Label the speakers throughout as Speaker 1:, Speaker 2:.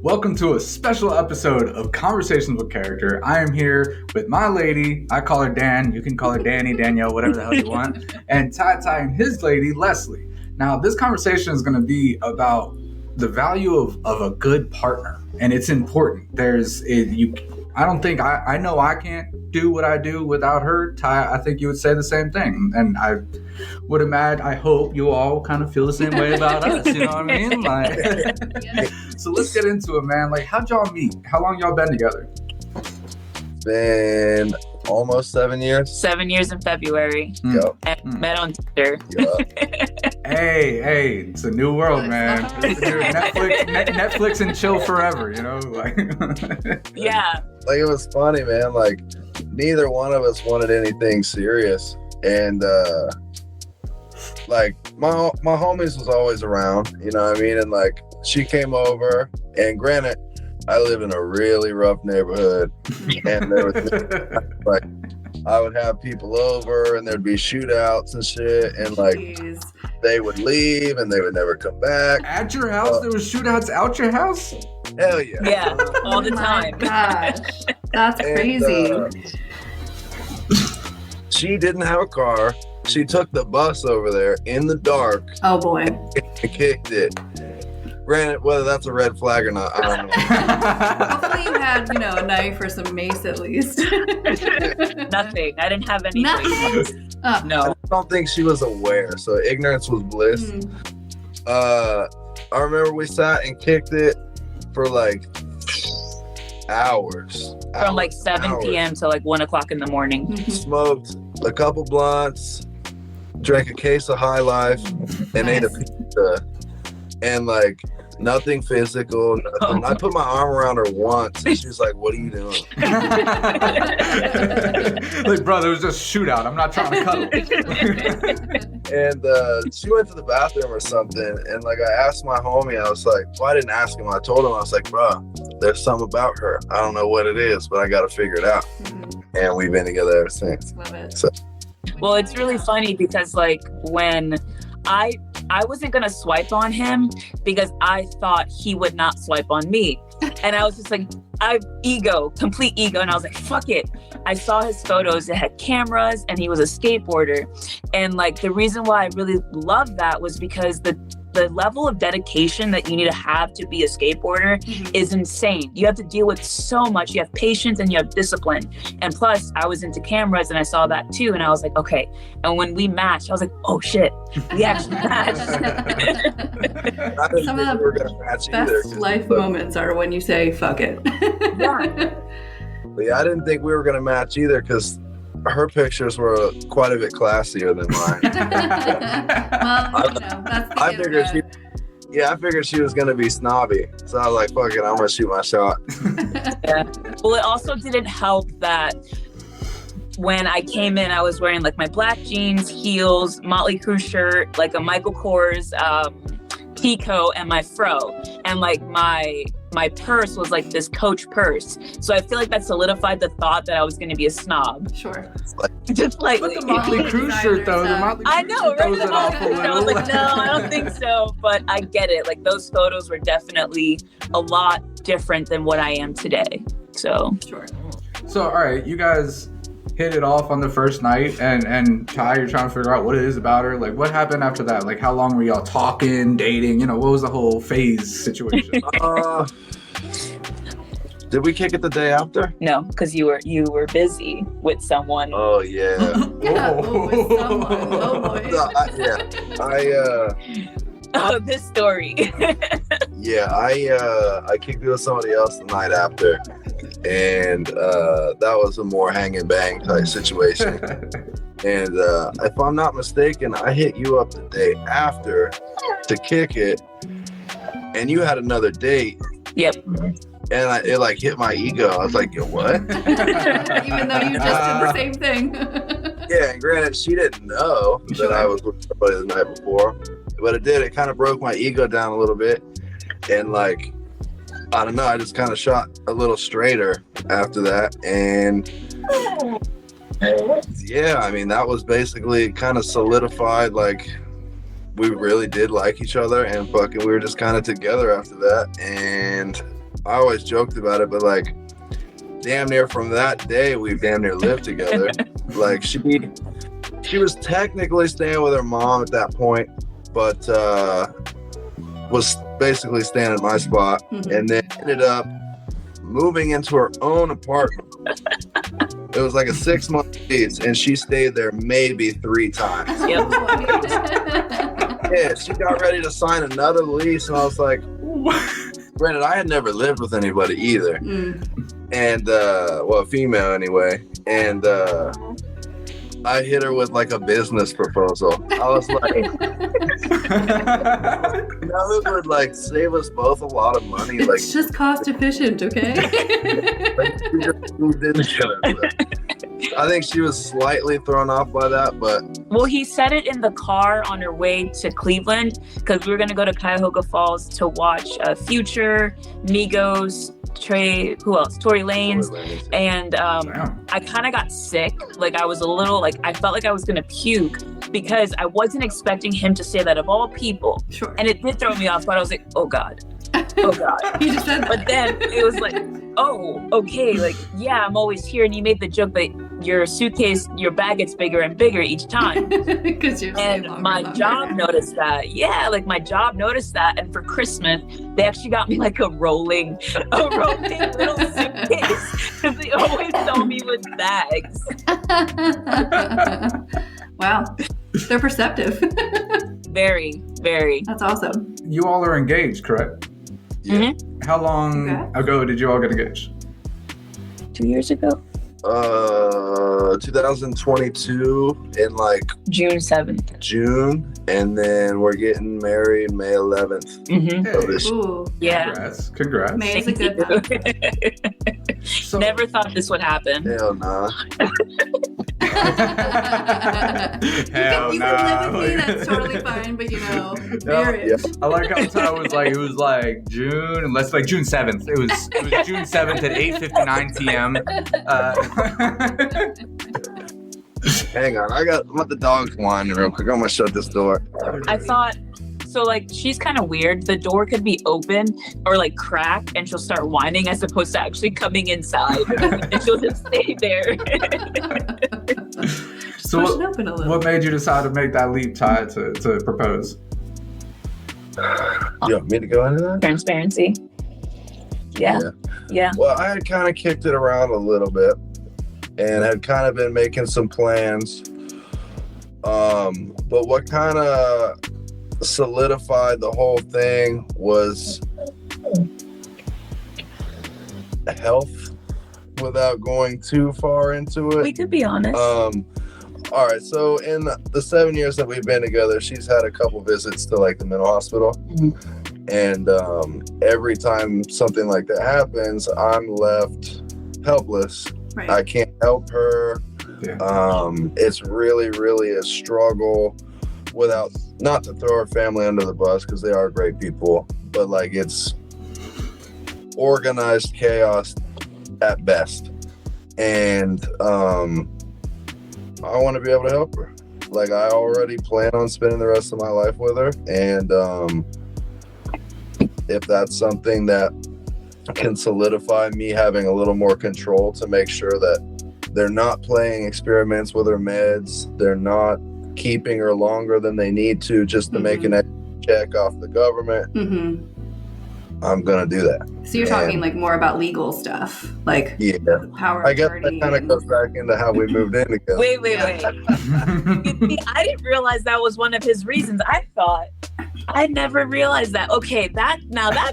Speaker 1: Welcome to a special episode of Conversations with Character. I am here with my lady. I call her Dan. You can call her Danny, Danielle, whatever the hell you want. And Ty and his lady, Leslie. Now, this conversation is going to be about the value of a good partner. And it's important. I know I can't do what I do without her. Ty, I think you would say the same thing. And I would imagine, I hope you all kind of feel the same way about us. You know what I mean? So let's get into it, man. Like, how'd y'all meet? How long y'all been together?
Speaker 2: Been almost 7 years.
Speaker 3: 7 years in February.
Speaker 2: Yep.
Speaker 3: And met on Tinder.
Speaker 2: Yep.
Speaker 1: Hey, it's a new world, man. Netflix and chill forever, you know? Like,
Speaker 3: Yeah.
Speaker 2: Like, it was funny, man. Like, neither one of us wanted anything serious. And, like, my homies was always around, you know what I mean? And, like, she came over, and granted, I live in a really rough neighborhood, and there was, like, I would have people over, and thered be shootouts and shit, and, like,
Speaker 4: Jeez.
Speaker 2: they would leave, and they would never come back.
Speaker 1: at your house? There was shootouts out your house?
Speaker 2: Hell yeah.
Speaker 3: Yeah. All the
Speaker 4: Oh my
Speaker 3: time.
Speaker 4: Gosh, that's
Speaker 2: And,
Speaker 4: crazy.
Speaker 2: She didn't have a car. She took the bus over there in the dark
Speaker 4: Oh boy.
Speaker 2: and kicked it. Granted, whether that's a red flag or not, I don't know.
Speaker 4: Hopefully you had, a knife or some mace at least.
Speaker 3: Nothing. I didn't have anything.
Speaker 4: Nothing? Oh.
Speaker 3: No.
Speaker 2: I don't think she was aware, so ignorance was bliss. I remember we sat and kicked it for like hours.
Speaker 3: From like 7 p.m. to like 1 o'clock in the morning.
Speaker 4: Mhm.
Speaker 2: Smoked a couple blunts, drank a case of High Life, and ate a
Speaker 4: Nice.
Speaker 2: pizza. And like nothing physical, nothing. I put my arm around her once, and she was like, "What are you doing?"
Speaker 1: Like, bro, there was just shootout. I'm not trying to cuddle.
Speaker 2: And she went to the bathroom or something, and like I asked my homie, I was like, well, I didn't ask him, I told him, I was like, bro, there's something about her. I don't know what it is, but I got to figure it out.
Speaker 4: Mhm.
Speaker 2: And we've been together ever since.
Speaker 4: Love it.
Speaker 3: Well, it's really funny because like when I wasn't gonna swipe on him because I thought he would not swipe on me. And I was just like, complete ego. And I was like, fuck it. I saw his photos, it had cameras, and he was a skateboarder. And like the reason why I really loved that was because the level of dedication that you need to have to be a skateboarder
Speaker 4: Mhm.
Speaker 3: is insane. You have to deal with so much. You have patience and you have discipline. And plus, I was into cameras and I saw that too. And I was like, okay. And when we matched, I was like, oh shit, we actually matched.
Speaker 2: I didn't
Speaker 4: Some
Speaker 2: think
Speaker 4: of
Speaker 2: we were going to match either.
Speaker 4: Best
Speaker 2: 'cause,
Speaker 4: life
Speaker 2: look,
Speaker 4: moments are when you say fuck it.
Speaker 2: but yeah, I didn't think we were going to match either because her pictures were quite a bit classier than mine.
Speaker 4: Well, that's the
Speaker 2: I figured I figured she was going to be snobby. So I was like, fuck it, I'm going to shoot my shot.
Speaker 3: Well, it also didn't help that when I came in, I was wearing like my black jeans, heels, Motley Crue shirt, like a Michael Kors Pico, and my fro. And like my purse was like this Coach purse. So I feel like that solidified the thought that I was going to be a snob.
Speaker 4: Sure.
Speaker 3: Just like
Speaker 1: But the Motley Crue shirt, though. The Motley
Speaker 3: I
Speaker 1: Crue
Speaker 3: know,
Speaker 1: shirt
Speaker 3: right?
Speaker 1: throws
Speaker 3: The
Speaker 1: it off a
Speaker 3: Motley Crue. I was
Speaker 1: little.
Speaker 3: like, no, I don't think so. But I get it. Like those photos were definitely a lot different than what I am today. So
Speaker 4: Sure.
Speaker 1: So, all right, you guys hit it off on the first night, and Ty, you're trying to figure out what it is about her. Like, what happened after that? Like, how long were y'all talking, dating? What was the whole phase situation?
Speaker 2: Did we kick it the day after?
Speaker 3: no, because you were busy with someone.
Speaker 2: Oh, yeah.
Speaker 4: Yeah. Oh, with someone. Oh boy.
Speaker 2: No,
Speaker 3: Oh, this story.
Speaker 2: I kicked it with somebody else the night after, and that was a more hang and bang type situation. And if I'm not mistaken, I hit you up the day after to kick it, and you had another date.
Speaker 3: Yep.
Speaker 2: And it like hit my ego. I was like, yo, what?
Speaker 4: Even though you just did the same thing.
Speaker 2: Yeah, and granted, she didn't know that I was with somebody the night before, but it did. It kind of broke my ego down a little bit, and like, I don't know, I just kind of shot a little straighter after that, and yeah, I mean, that was basically kind of solidified, like, we really did like each other, and fucking we were just kind of together after that, and I always joked about it, but like damn near from that day we damn near lived together. Like she was technically staying with her mom at that point, but was basically staying at my spot, and then ended up moving into her own apartment. It was like a 6-month lease, and she stayed there maybe 3 times.
Speaker 3: Yep.
Speaker 2: Yeah, she got ready to sign another lease, and I was like, granted, I had never lived with anybody either. And, well, female anyway. And I hit her with like a business proposal. I was like, that would like save us both a lot of money. Like,
Speaker 4: It's just cost efficient, okay?
Speaker 2: we just moved in together. I think she was slightly thrown off by that, but
Speaker 3: Well, he said it in the car on our way to Cleveland because we were going to go to Cuyahoga Falls to watch Future, Migos, who else? Tory Lanez. And I kind of got sick. Like I was a little like, I felt like I was going to puke because I wasn't expecting him to say that of all people.
Speaker 4: Sure.
Speaker 3: And it did throw me off, but I was like, oh God. Oh God.
Speaker 4: You just said that.
Speaker 3: But then it was like, oh, okay. Like, yeah, I'm always here. And you made the joke that your suitcase, your bag gets bigger and bigger each time.
Speaker 4: Because you're
Speaker 3: And my job noticed that. Yeah, like my job noticed that. And for Christmas, they actually got me like a rolling little suitcase because they always saw me with bags.
Speaker 4: Wow. They're perceptive.
Speaker 3: Very, very.
Speaker 4: That's awesome.
Speaker 1: You all are engaged, correct?
Speaker 2: yeah.
Speaker 1: How long ago did you all get engaged?
Speaker 3: 2 years ago?
Speaker 2: 2022 in like
Speaker 3: June 7th.
Speaker 2: June, and then we're getting married May 11th.
Speaker 3: Mm-hmm.
Speaker 2: of this
Speaker 4: Ooh.
Speaker 3: Yeah.
Speaker 1: Congrats.
Speaker 4: May is a good month.
Speaker 1: So,
Speaker 3: Never thought this would happen.
Speaker 2: Hell nah.
Speaker 1: Hell
Speaker 4: you can live with me,
Speaker 1: nah.
Speaker 4: that's totally fine, but you know,
Speaker 1: Yeah.
Speaker 4: marriage.
Speaker 1: I like how Ty was like, it was like June, and let's like June 7th. It was June 7th at 8:59 p.m.
Speaker 2: Hang on, I'm at the dog's whining real quick. I'm gonna shut this door.
Speaker 3: I thought, so like, she's kind of weird. The door could be open or like crack and she'll start whining as opposed to actually coming inside. And she'll just stay there.
Speaker 4: Just
Speaker 1: So
Speaker 4: push it open a little.
Speaker 1: what made you decide to make that leap, Ty, to propose?
Speaker 2: You want me to go into that?
Speaker 3: Transparency. Yeah. Yeah.
Speaker 2: Well, I had kind of kicked it around a little bit and had kind of been making some plans. But what kind of solidified the whole thing was health, without going too far into it.
Speaker 3: We could be honest.
Speaker 2: All right, so in the 7 years that we've been together, she's had a couple visits to like the mental hospital. And every time something like that happens, I'm left helpless.
Speaker 4: Right.
Speaker 2: I can't help her.
Speaker 1: Yeah.
Speaker 2: It's really, really a struggle without, not to throw her family under the bus because they are great people, but like it's organized chaos at best. And I want to be able to help her. Like I already plan on spending the rest of my life with her. And if that's something that can solidify me having a little more control to make sure that they're not playing experiments with her meds, they're not keeping her longer than they need to just to make an extra check off the government,
Speaker 4: Mm-hmm.
Speaker 2: I'm gonna do that.
Speaker 4: So you're talking like more about legal stuff, like
Speaker 2: Yeah,
Speaker 4: power
Speaker 2: I guess
Speaker 4: attorney
Speaker 2: that kind of
Speaker 4: and-
Speaker 2: goes back into how we moved in together.
Speaker 3: Wait. See, I didn't realize that was one of his reasons. I never realized that. Okay, that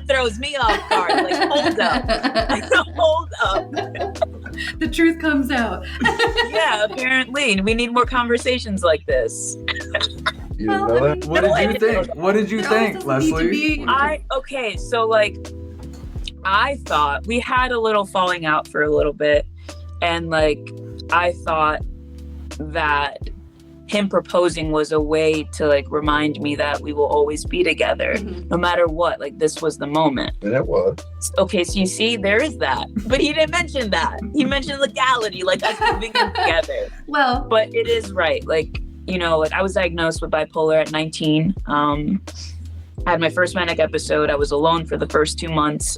Speaker 3: throws me off guard. Like, hold up.
Speaker 4: The truth comes out.
Speaker 3: Yeah, apparently. We need more conversations like this.
Speaker 2: You didn't know that?
Speaker 1: What did you think? What did you
Speaker 4: It
Speaker 1: think,
Speaker 4: always doesn't need to
Speaker 1: Leslie?
Speaker 4: be-
Speaker 3: Okay, so like I thought we had a little falling out for a little bit, and like I thought that him proposing was a way to like remind me that we will always be together
Speaker 4: Mhm.
Speaker 3: no matter what. Like this was the moment.
Speaker 2: And it was.
Speaker 3: Okay, so you see, there is that. But he didn't mention that. He mentioned legality, like us moving in together.
Speaker 4: Well,
Speaker 3: But it is right. Like, you know, like I was diagnosed with bipolar at 19. I had my first manic episode. I was alone for the first 2 months.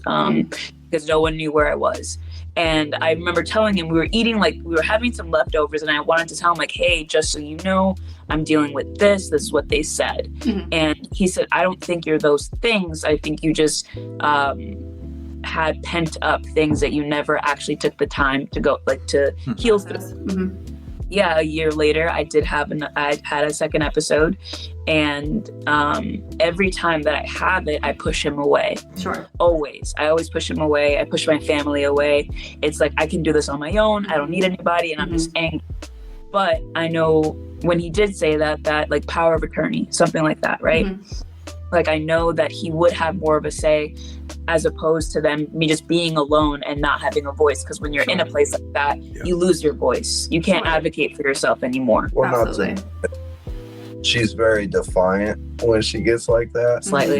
Speaker 3: because no one knew where I was. And I remember telling him, we were having some leftovers, and I wanted to tell him, like, hey, just so you know, I'm dealing with this. This is what they said.
Speaker 4: Mhm.
Speaker 3: And he said, I don't think you're those things. I think you just had pent up things that you never actually took the time to go, like, to heal through.
Speaker 4: Mhm.
Speaker 3: Yeah, a year later, I had a second episode, and every time that I have it, I push him away.
Speaker 4: Sure.
Speaker 3: I always push him away. I push my family away. It's like, I can do this on my own. I don't need anybody, and I'm just angry. But I know when he did say that like power of attorney, something like that, right?
Speaker 4: Mhm.
Speaker 3: Like, I know that he would have more of a say, as opposed to me just being alone and not having a voice. Because when you're in a place like that, you lose your voice. You can't
Speaker 4: Sure.
Speaker 3: advocate for yourself anymore.
Speaker 2: Well, not
Speaker 4: Absolutely.
Speaker 2: she's very defiant when she gets like that.
Speaker 3: Slightly.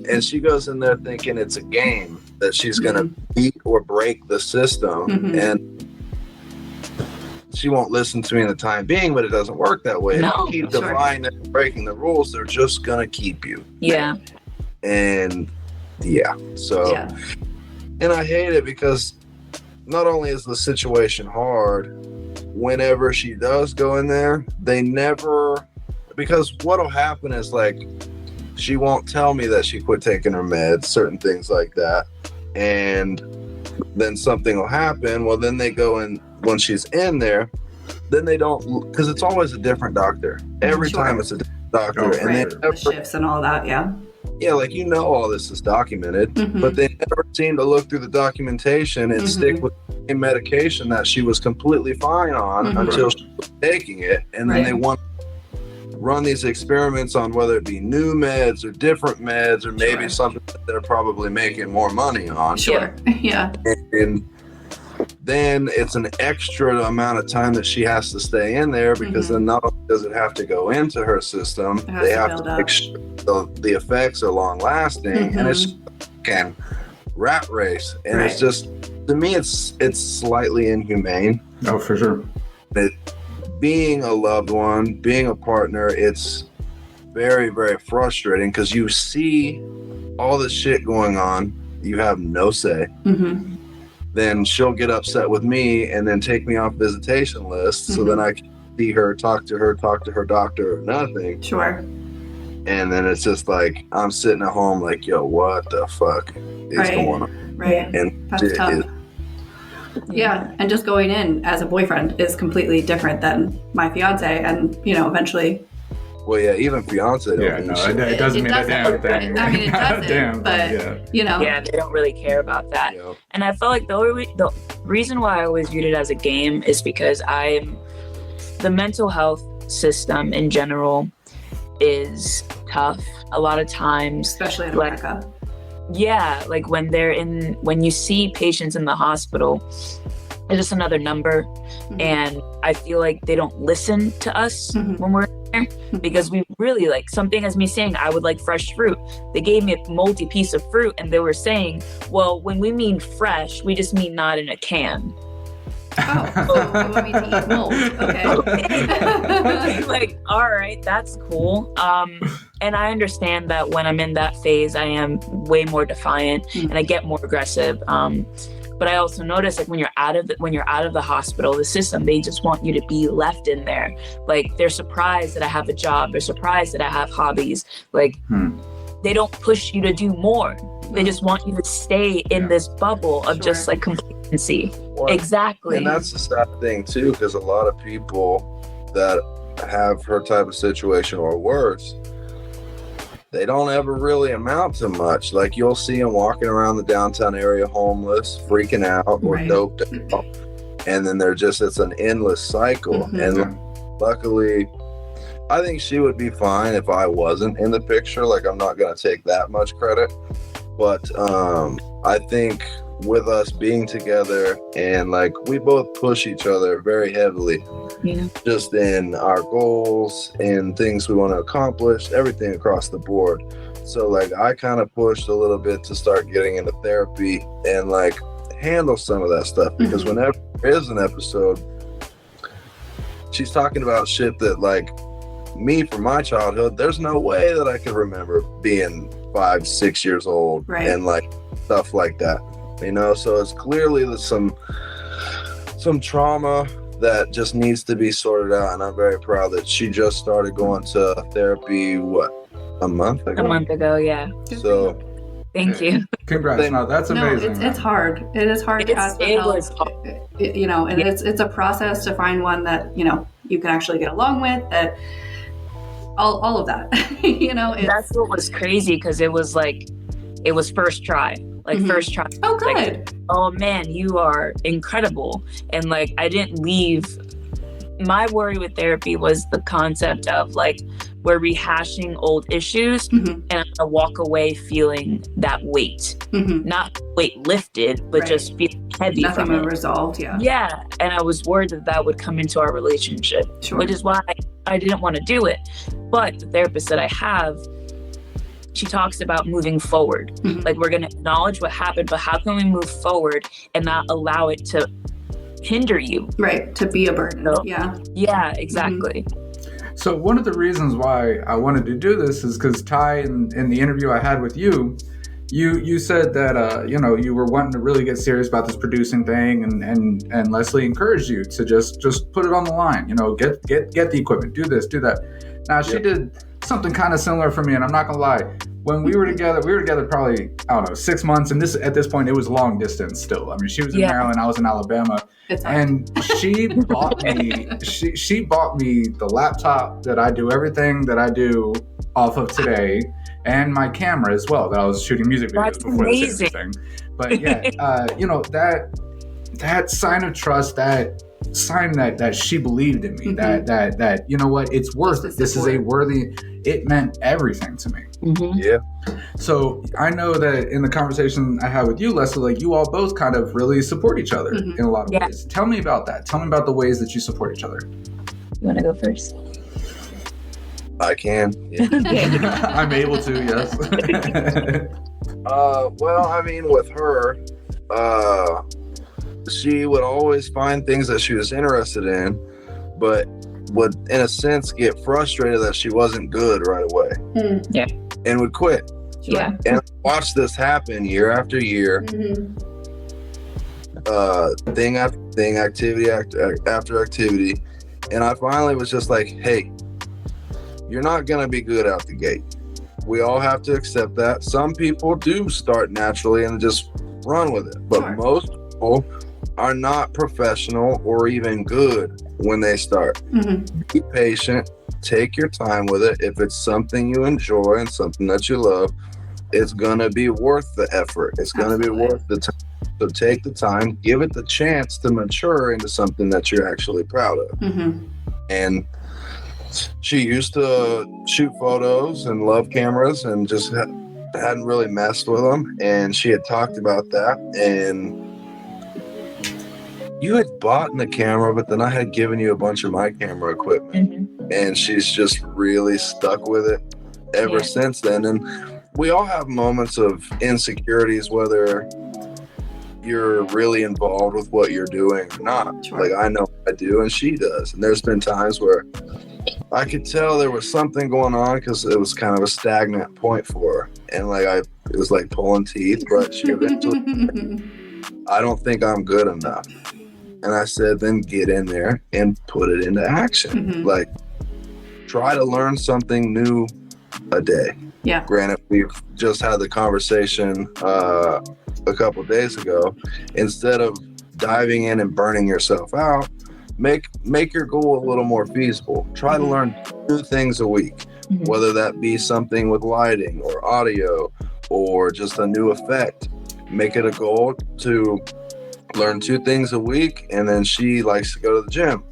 Speaker 2: And she goes in there thinking it's a game, that she's going to beat or break the system.
Speaker 4: Mhm.
Speaker 2: And she won't listen to me in the time being, but it doesn't work that way.
Speaker 3: No,
Speaker 2: If you keep
Speaker 4: sure.
Speaker 2: defying and breaking the rules, they're just going to keep you.
Speaker 3: Yeah.
Speaker 2: And so,
Speaker 4: Yeah.
Speaker 2: and I hate it because not only is the situation hard, whenever she does go in there, because what'll happen is, like, she won't tell me that she quit taking her meds, certain things like that. And then something will happen. Well, then they go in, when she's in there, then they don't, because it's always a different doctor. Every
Speaker 4: Sure.
Speaker 2: time it's a different doctor.
Speaker 1: Oh,
Speaker 2: and they
Speaker 4: Right. The
Speaker 2: never,
Speaker 4: shifts and all that. Yeah.
Speaker 2: like, all this is documented,
Speaker 4: Mhm.
Speaker 2: but they never seem to look through the documentation and
Speaker 4: Mhm.
Speaker 2: stick with the same medication that she was completely fine on
Speaker 4: Mhm.
Speaker 2: until she was taking it. And then
Speaker 4: Right.
Speaker 2: they want to run these experiments on whether it be new meds or different meds, or maybe
Speaker 4: Sure.
Speaker 2: something that they're probably making more money on.
Speaker 4: Sure. Yeah.
Speaker 2: And then it's an extra amount of time that she has to stay in there, because then not only does it have to go into her system,
Speaker 4: It has
Speaker 2: they
Speaker 4: to
Speaker 2: have
Speaker 4: build
Speaker 2: to
Speaker 4: up.
Speaker 2: make sure the effects are long lasting. And it's can rat race, and it's
Speaker 4: Right.
Speaker 2: just, to me, it's slightly inhumane.
Speaker 1: Oh, for sure.
Speaker 2: Being a loved one, being a partner, it's very, very frustrating, because you see all this shit going on, you have no say.
Speaker 4: Mhm.
Speaker 2: Then she'll get upset with me and then take me off visitation list, so then I can see her, talk to her doctor, or nothing.
Speaker 4: Sure.
Speaker 2: And then it's just like, I'm sitting at home like, yo, what the fuck is
Speaker 4: Right.
Speaker 2: going on?
Speaker 4: Right.
Speaker 2: And
Speaker 4: That's
Speaker 2: it
Speaker 4: tough.
Speaker 2: is-
Speaker 4: Yeah, and just going in as a boyfriend is completely different than my fiance, and eventually.
Speaker 2: well, yeah, even fiance don't
Speaker 1: Yeah,
Speaker 2: mean
Speaker 1: no,
Speaker 2: shit.
Speaker 1: it doesn't
Speaker 4: It
Speaker 1: mean a damn
Speaker 4: doesn't.
Speaker 1: thing.
Speaker 4: I mean, it
Speaker 1: Not a
Speaker 4: doesn't,
Speaker 1: damn
Speaker 4: but
Speaker 1: thing,
Speaker 3: Yeah, they don't really care about that.
Speaker 2: You know?
Speaker 3: And I felt like the reason why I always viewed it as a game is because the mental health system in general is tough. A lot of times,
Speaker 4: Especially in
Speaker 3: Like-
Speaker 4: America.
Speaker 3: yeah, like when you see patients in the hospital, it's just another number.
Speaker 4: Mhm.
Speaker 3: And I feel like they don't listen to us
Speaker 4: Mhm.
Speaker 3: when we're there, because we really, like, something as me saying I would like fresh fruit. They gave me a moldy piece of fruit, and they were saying, well, when we mean fresh, we just mean not in a can.
Speaker 4: Oh, so you want me to eat mold? Okay.
Speaker 3: Like, all right, that's cool. And I understand that when I'm in that phase, I am way more defiant and I get more aggressive. But I also notice, like, when you're out of the hospital, the system, they just want you to be left in there. Like, they're surprised that I have a job. They're surprised that I have hobbies. Like, they don't push you to do more. They just want you to stay in this bubble of just
Speaker 4: Sure.
Speaker 3: like complacency.
Speaker 2: Well,
Speaker 3: Exactly.
Speaker 2: And that's the sad thing too, because a lot of people that have her type of situation or worse, they don't ever really amount to much. Like, you'll see them walking around the downtown area homeless, freaking out, or
Speaker 4: Right.
Speaker 2: doped out, and then it's an endless cycle.
Speaker 4: Mhm.
Speaker 2: And luckily, I think she would be fine if I wasn't in the picture. Like, I'm not gonna take that much credit, but I think with us being together, and like, we both push each other very heavily,
Speaker 3: Yeah.
Speaker 2: just in our goals and things we want to accomplish, everything across the board. So like, I kind of pushed a little bit to start getting into therapy and like handle some of that stuff, because whenever there is an episode, she's talking about shit that, like, me from my childhood, there's no way that I could remember being 5, 6 years old,
Speaker 4: Right.
Speaker 2: and like stuff like that, so it's clearly some trauma that just needs to be sorted out, and I'm very proud that she just started going to therapy a month ago.
Speaker 3: A month ago, yeah.
Speaker 2: So
Speaker 3: Thank you.
Speaker 1: Congrats. No, that's amazing.
Speaker 4: No, it's hard. It is hard to ask for help.
Speaker 3: Was hard.
Speaker 4: And it's a process to find one that you can actually get along with. That all of that.
Speaker 3: That's what was crazy, because it was first try. First try.
Speaker 4: Oh, good.
Speaker 3: Like, oh man, you are incredible. And like, I didn't leave. My worry with therapy was the concept of like, we're rehashing old issues, and I'm gonna walk away feeling that weight, not weight lifted, but
Speaker 4: Right.
Speaker 3: just feeling heavy.
Speaker 4: Nothing
Speaker 3: from it.
Speaker 4: resolved. Yeah.
Speaker 3: Yeah, and I was worried that would come into our relationship,
Speaker 4: Sure.
Speaker 3: which is why I didn't want to do it. But the therapist that I have, she talks about moving forward.
Speaker 4: Mhm.
Speaker 3: Like, we're going to acknowledge what happened, but how can we move forward and not allow it to hinder you?
Speaker 4: Right. To be a burden.
Speaker 3: No.
Speaker 4: Yeah.
Speaker 3: Yeah, exactly.
Speaker 1: So one of the reasons why I wanted to do this is because Ty, in the interview I had with you, you said that you were wanting to really get serious about this producing thing, and Leslie encouraged you to just put it on the line. Get the equipment, do this, do that. Now she did something kind of similar for me, and I'm not gonna lie. When we were together probably, I don't know, 6 months, and at this point it was long distance still. I mean, she was in Maryland, I was in Alabama,
Speaker 4: It's hard.
Speaker 1: and she bought me she bought me the laptop that I do everything that I do off of today, and my camera as well that I was shooting music videos
Speaker 3: That's
Speaker 1: before
Speaker 3: amazing.
Speaker 1: this thing. But yeah, that sign of trust, that sign that she believed in me, that you know what, it's worth it. This is a worthy. It meant everything to me.
Speaker 3: Mm-hmm.
Speaker 2: yeah.
Speaker 1: So I know that in the conversation I had with you, Leslie, like you all both kind of really support each other in a lot of ways. Tell me about that. Tell me about the ways that you support each other.
Speaker 3: You want to go first?
Speaker 2: I can. Yeah.
Speaker 1: I'm able to, yes.
Speaker 2: Well, I mean, with her, she would always find things that she was interested in, but would, in a sense, get frustrated that she wasn't good right away.
Speaker 3: Yeah.
Speaker 2: And would quit.
Speaker 3: Yeah.
Speaker 2: And I watched this happen year after year, thing after thing, activity after activity. And I finally was just like, hey, you're not going to be good out the gate. We all have to accept that. Some people do start naturally and just run with it. But
Speaker 4: Sure.
Speaker 2: most people are not professional or even good when they start. Be patient. Take your time with it. If it's something you enjoy and something that you love, it's going to be worth the effort. It's going to be
Speaker 4: Absolutely.
Speaker 2: worth the time. So take the time, give it the chance to mature into something that you're actually proud of. And she used to shoot photos and love cameras and just hadn't really messed with them. And she had talked about that. And you had bought the camera, but then I had given you a bunch of my camera equipment. And she's just really stuck with it ever since then. And we all have moments of insecurities, whether you're really involved with what you're doing or not.
Speaker 4: Sure.
Speaker 2: Like I know I do, and she does. And there's been times where I could tell there was something going on because it was kind of a stagnant point for her. And like it was like pulling teeth, but she eventually, I don't think I'm good enough. And I said, then get in there and put it into action. Like try to learn something new a day.
Speaker 4: Yeah.
Speaker 2: Granted, we've just had the conversation a couple of days ago. Instead of diving in and burning yourself out, make your goal a little more feasible. Try to learn 2 things a week, whether that be something with lighting or audio or just a new effect. Make it a goal to learn 2 things a week. And then she likes to go to the gym.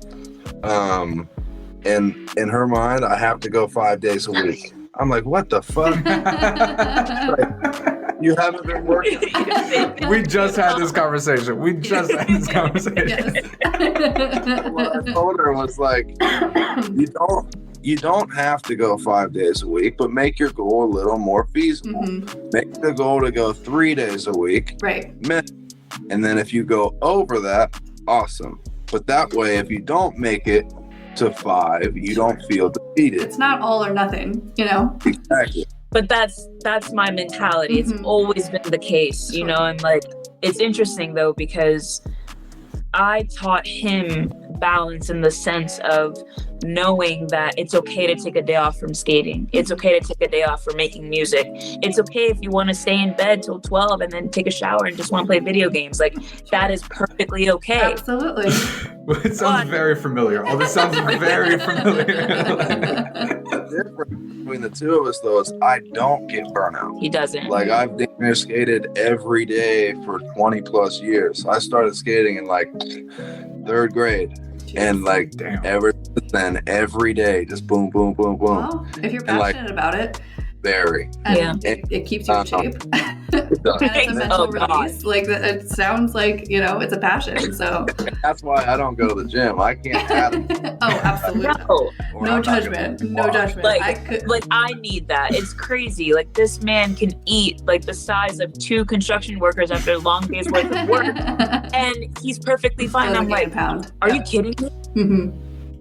Speaker 2: And in her mind, I have to go 5 days a week. I'm like, what the fuck? You haven't been working.
Speaker 1: We just had this conversation.
Speaker 4: Yes.
Speaker 2: What I told her was like, you don't have to go 5 days a week, but make your goal a little more feasible. Make the goal to go 3 days a week.
Speaker 4: Right.
Speaker 2: And then if you go over that, awesome. But that way, if you don't make it to 5, you don't feel defeated.
Speaker 4: It's not all or nothing,
Speaker 2: Exactly.
Speaker 3: but that's my mentality. It's always been the case, you know. And like, it's interesting though, because I taught him balance in the sense of knowing that it's okay to take a day off from skating. It's okay to take a day off from making music. It's okay if you want to stay in bed till 12 and then take a shower and just want to play video games. Like, that is perfectly okay.
Speaker 4: Absolutely.
Speaker 1: It sounds very familiar. Oh, this sounds very familiar.
Speaker 2: The difference between the two of us, though, is I don't get burnout.
Speaker 3: He doesn't.
Speaker 2: Like, I've damn near skated every day for 20 plus years. I started skating in like 3rd grade. And like,
Speaker 1: Damn.
Speaker 2: ever since then, every day, just boom, boom, boom, boom.
Speaker 4: Well, if you're
Speaker 2: And, like,
Speaker 4: passionate about it,
Speaker 2: Very.
Speaker 4: and it keeps you in shape.
Speaker 2: It does.
Speaker 4: And it's a mental
Speaker 3: Oh, God.
Speaker 4: release. Like, it sounds like, you know, it's a passion. So,
Speaker 2: That's why I don't go to the gym. I can't have it.
Speaker 4: oh, absolutely.
Speaker 3: No.
Speaker 2: or
Speaker 4: No
Speaker 2: I'm not gonna
Speaker 4: judgment.
Speaker 2: walk.
Speaker 4: No judgment.
Speaker 3: Like,
Speaker 4: I could.
Speaker 3: I need that. It's crazy. Like, this man can eat like the size of 2 construction workers after a long day's worth of work, and he's perfectly fine.
Speaker 4: Doesn't
Speaker 3: I'm
Speaker 4: gain a
Speaker 3: like,
Speaker 4: pound.
Speaker 3: are you kidding me?
Speaker 4: Mhm.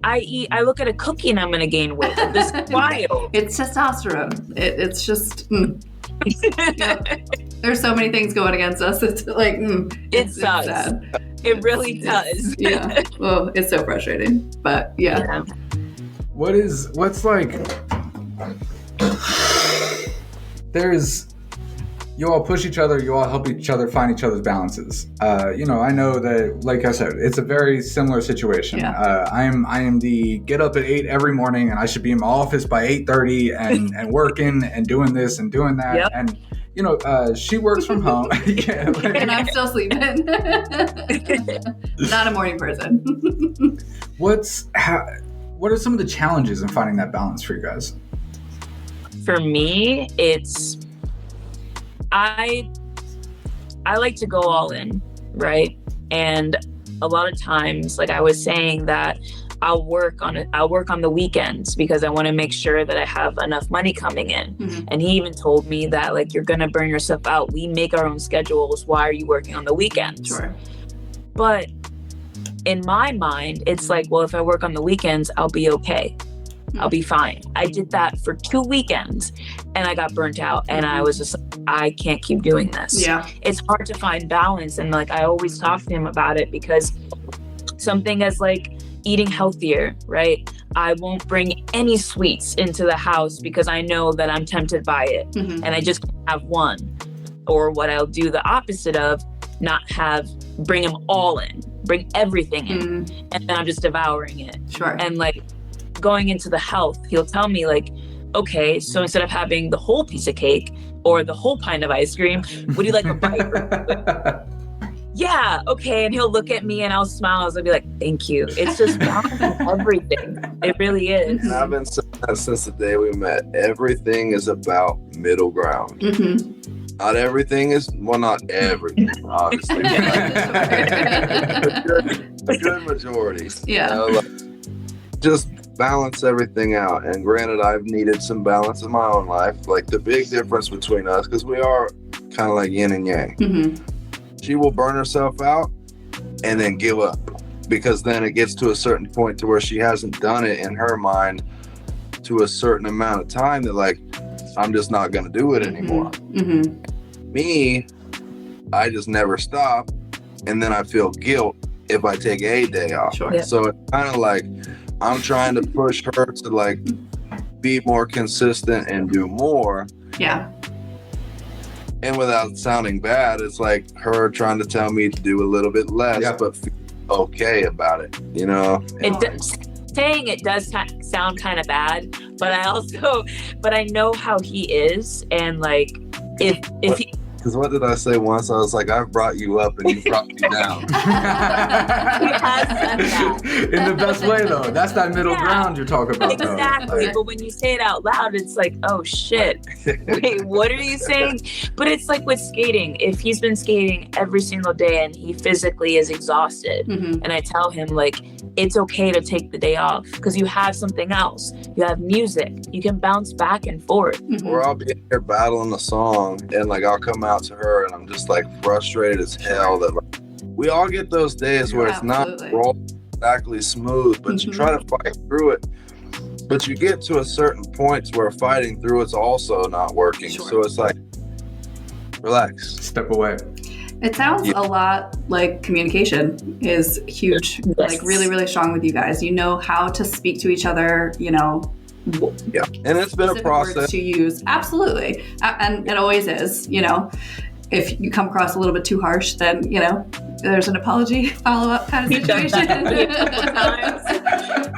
Speaker 3: I look at a cookie and I'm gonna gain weight. This is wild.
Speaker 4: It's testosterone. It's just. There's so many things going against us. It's like
Speaker 3: It sucks.
Speaker 4: sad.
Speaker 3: It really does.
Speaker 4: Yeah. Well, it's so frustrating. But yeah.
Speaker 3: Yeah.
Speaker 1: What's like, you all push each other, you all help each other find each other's balances. You know, I know that, like I said, it's a very similar situation.
Speaker 4: Yeah.
Speaker 1: I am the get up at 8 every morning and I should be in my office by 8:30 and working and doing this and doing that.
Speaker 3: Yep.
Speaker 1: And, you know, she works from home. Yeah, like-
Speaker 4: And I'm still sleeping. Not a morning person.
Speaker 1: what are some of the challenges in finding that balance for you guys?
Speaker 3: For me, it's I like to go all in, right? And a lot of times, like I was saying, that I'll work on the weekends because I want to make sure that I have enough money coming in.
Speaker 4: Mhm.
Speaker 3: And he even told me that, like, you're gonna burn yourself out. We make our own schedules. Why are you working on the weekends?
Speaker 4: Sure.
Speaker 3: But in my mind, it's like, well, if I work on the weekends, I'll be okay. I'll be fine. I did that for 2 weekends and I got burnt out and I was just like, I can't keep doing this.
Speaker 4: Yeah.
Speaker 3: It's hard to find balance. And like, I always talk to him about it because something as like eating healthier, right? I won't bring any sweets into the house because I know that I'm tempted by it
Speaker 4: Mhm.
Speaker 3: and I just have one. Or what I'll do the opposite of, bring them all in, bring everything in.
Speaker 4: Mhm.
Speaker 3: And then I'm just devouring it.
Speaker 4: Sure.
Speaker 3: And like going into the health, he'll tell me like, okay, so instead of having the whole piece of cake or the whole pint of ice cream, would you like a bite? Yeah, okay. And he'll look at me and I'll smile. I'll be like, thank you. It's just balancing everything. It really is.
Speaker 2: And I've been saying that since the day we met. Everything is about middle ground.
Speaker 4: Mhm.
Speaker 2: Not everything is, well, not everything, obviously. A good majority.
Speaker 4: Yeah.
Speaker 2: You know, like, just balance everything out. And granted, I've needed some balance in my own life. Like, the big difference between us, because we are kind of like yin and yang.
Speaker 4: Mhm.
Speaker 2: She will burn herself out and then give up, because then it gets to a certain point to where she hasn't done it in her mind to a certain amount of time that, like, I'm just not going to do it anymore.
Speaker 4: Mhm.
Speaker 2: Me, I just never stop, and then I feel guilt if I take a day off.
Speaker 4: Sure.
Speaker 3: Yeah.
Speaker 2: So it's kind of like I'm trying to push her to like be more consistent and do more.
Speaker 4: Yeah.
Speaker 2: And without sounding bad, it's like her trying to tell me to do a little bit less,
Speaker 1: Yeah.
Speaker 2: but feel okay about it, you know?
Speaker 3: Saying it does sound kind of bad, but I know how he is. And like, if he,
Speaker 2: Because what did I say once? I was like, I've brought you up and you brought me down.
Speaker 3: has said that.
Speaker 1: In the best way, though. That's that middle
Speaker 3: Yeah.
Speaker 1: ground you're talking about. though.
Speaker 3: Exactly,
Speaker 1: Like,
Speaker 3: but when you say it out loud, it's like, oh shit, wait, what are you saying? But it's like with skating, if he's been skating every single day and he physically is exhausted,
Speaker 4: Mhm.
Speaker 3: and I tell him like, it's okay to take the day off because you have something else. You have music. You can bounce back and forth.
Speaker 4: Mhm.
Speaker 2: Or I'll be in here battling a song and like I'll come out to her and I'm just like frustrated as hell that like, we all get those days where it's not
Speaker 4: Absolutely.
Speaker 2: roll exactly smooth, but you
Speaker 4: Mhm.
Speaker 2: try to fight through it. But you get to a certain point where fighting through it's also not working.
Speaker 4: Sure.
Speaker 2: So it's like, relax.
Speaker 1: Step away.
Speaker 4: It sounds
Speaker 2: Yeah.
Speaker 4: a lot like communication is huge,
Speaker 3: Yes.
Speaker 4: like really, really strong with you guys. You know how to speak to each other, you know,
Speaker 2: Yeah. And it's been a
Speaker 4: specific words
Speaker 2: process.
Speaker 4: to use. Absolutely. And it always is, you know. If you come across a little bit too harsh, then, you know, there's an apology follow-up kind of
Speaker 3: He does
Speaker 4: situation.
Speaker 3: that a couple times.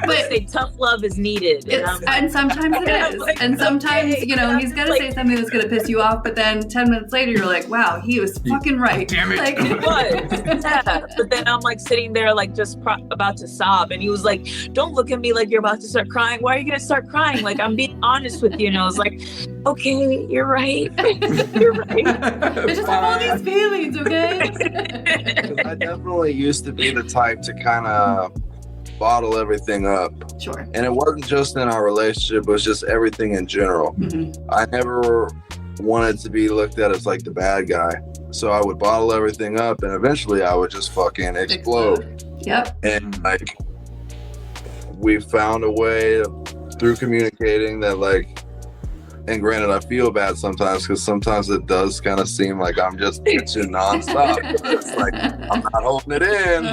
Speaker 4: But
Speaker 3: Say tough love is needed. And I'm like,
Speaker 4: and sometimes it
Speaker 3: I'm
Speaker 4: is.
Speaker 3: like,
Speaker 4: And sometimes,
Speaker 3: okay.
Speaker 4: you know, he's going to
Speaker 3: Like-
Speaker 4: say something that's going to piss you off, but then 10 minutes later, you're like, wow, he was fucking right.
Speaker 1: Damn it.
Speaker 4: Like,
Speaker 3: It was. Yeah. But then I'm like sitting there like just about to sob, and he was like, don't look at me like you're about to start crying. Why are you gonna start crying? Like, I'm being honest with you. And I was like, okay, you're right. You're right.
Speaker 4: I just have all these feelings, okay?
Speaker 2: 'Cause I definitely used to be the type to kind of bottle everything up.
Speaker 4: Sure.
Speaker 2: And it wasn't just in our relationship, it was just everything in general.
Speaker 4: Mhm.
Speaker 2: I never wanted to be looked at as like the bad guy. So I would bottle everything up and eventually I would just fucking explode.
Speaker 4: Yep.
Speaker 2: And like, we found a way through communicating that like, and granted, I feel bad sometimes because sometimes it does kind of seem like I'm just bitching nonstop. It's like, I'm not holding it in.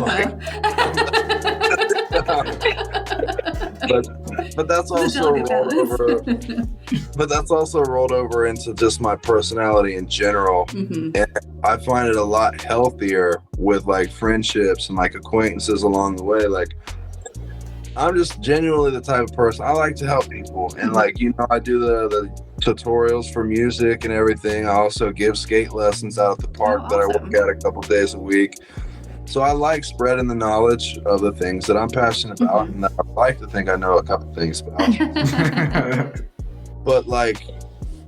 Speaker 2: But that's
Speaker 4: It's a
Speaker 2: also
Speaker 4: delicate
Speaker 2: rolled over.
Speaker 4: balance.
Speaker 2: But that's also rolled over into just my personality in general.
Speaker 4: Mhm.
Speaker 2: I find it a lot healthier with like friendships and like acquaintances along the way. Like, I'm just genuinely the type of person I like to help people, and like, you know, I do the tutorials for music and everything. I also give skate lessons out at the park that I
Speaker 4: awesome.
Speaker 2: work at a couple days a week. So I like spreading the knowledge of the things that I'm passionate about, and I like to think I know a couple things about. But like,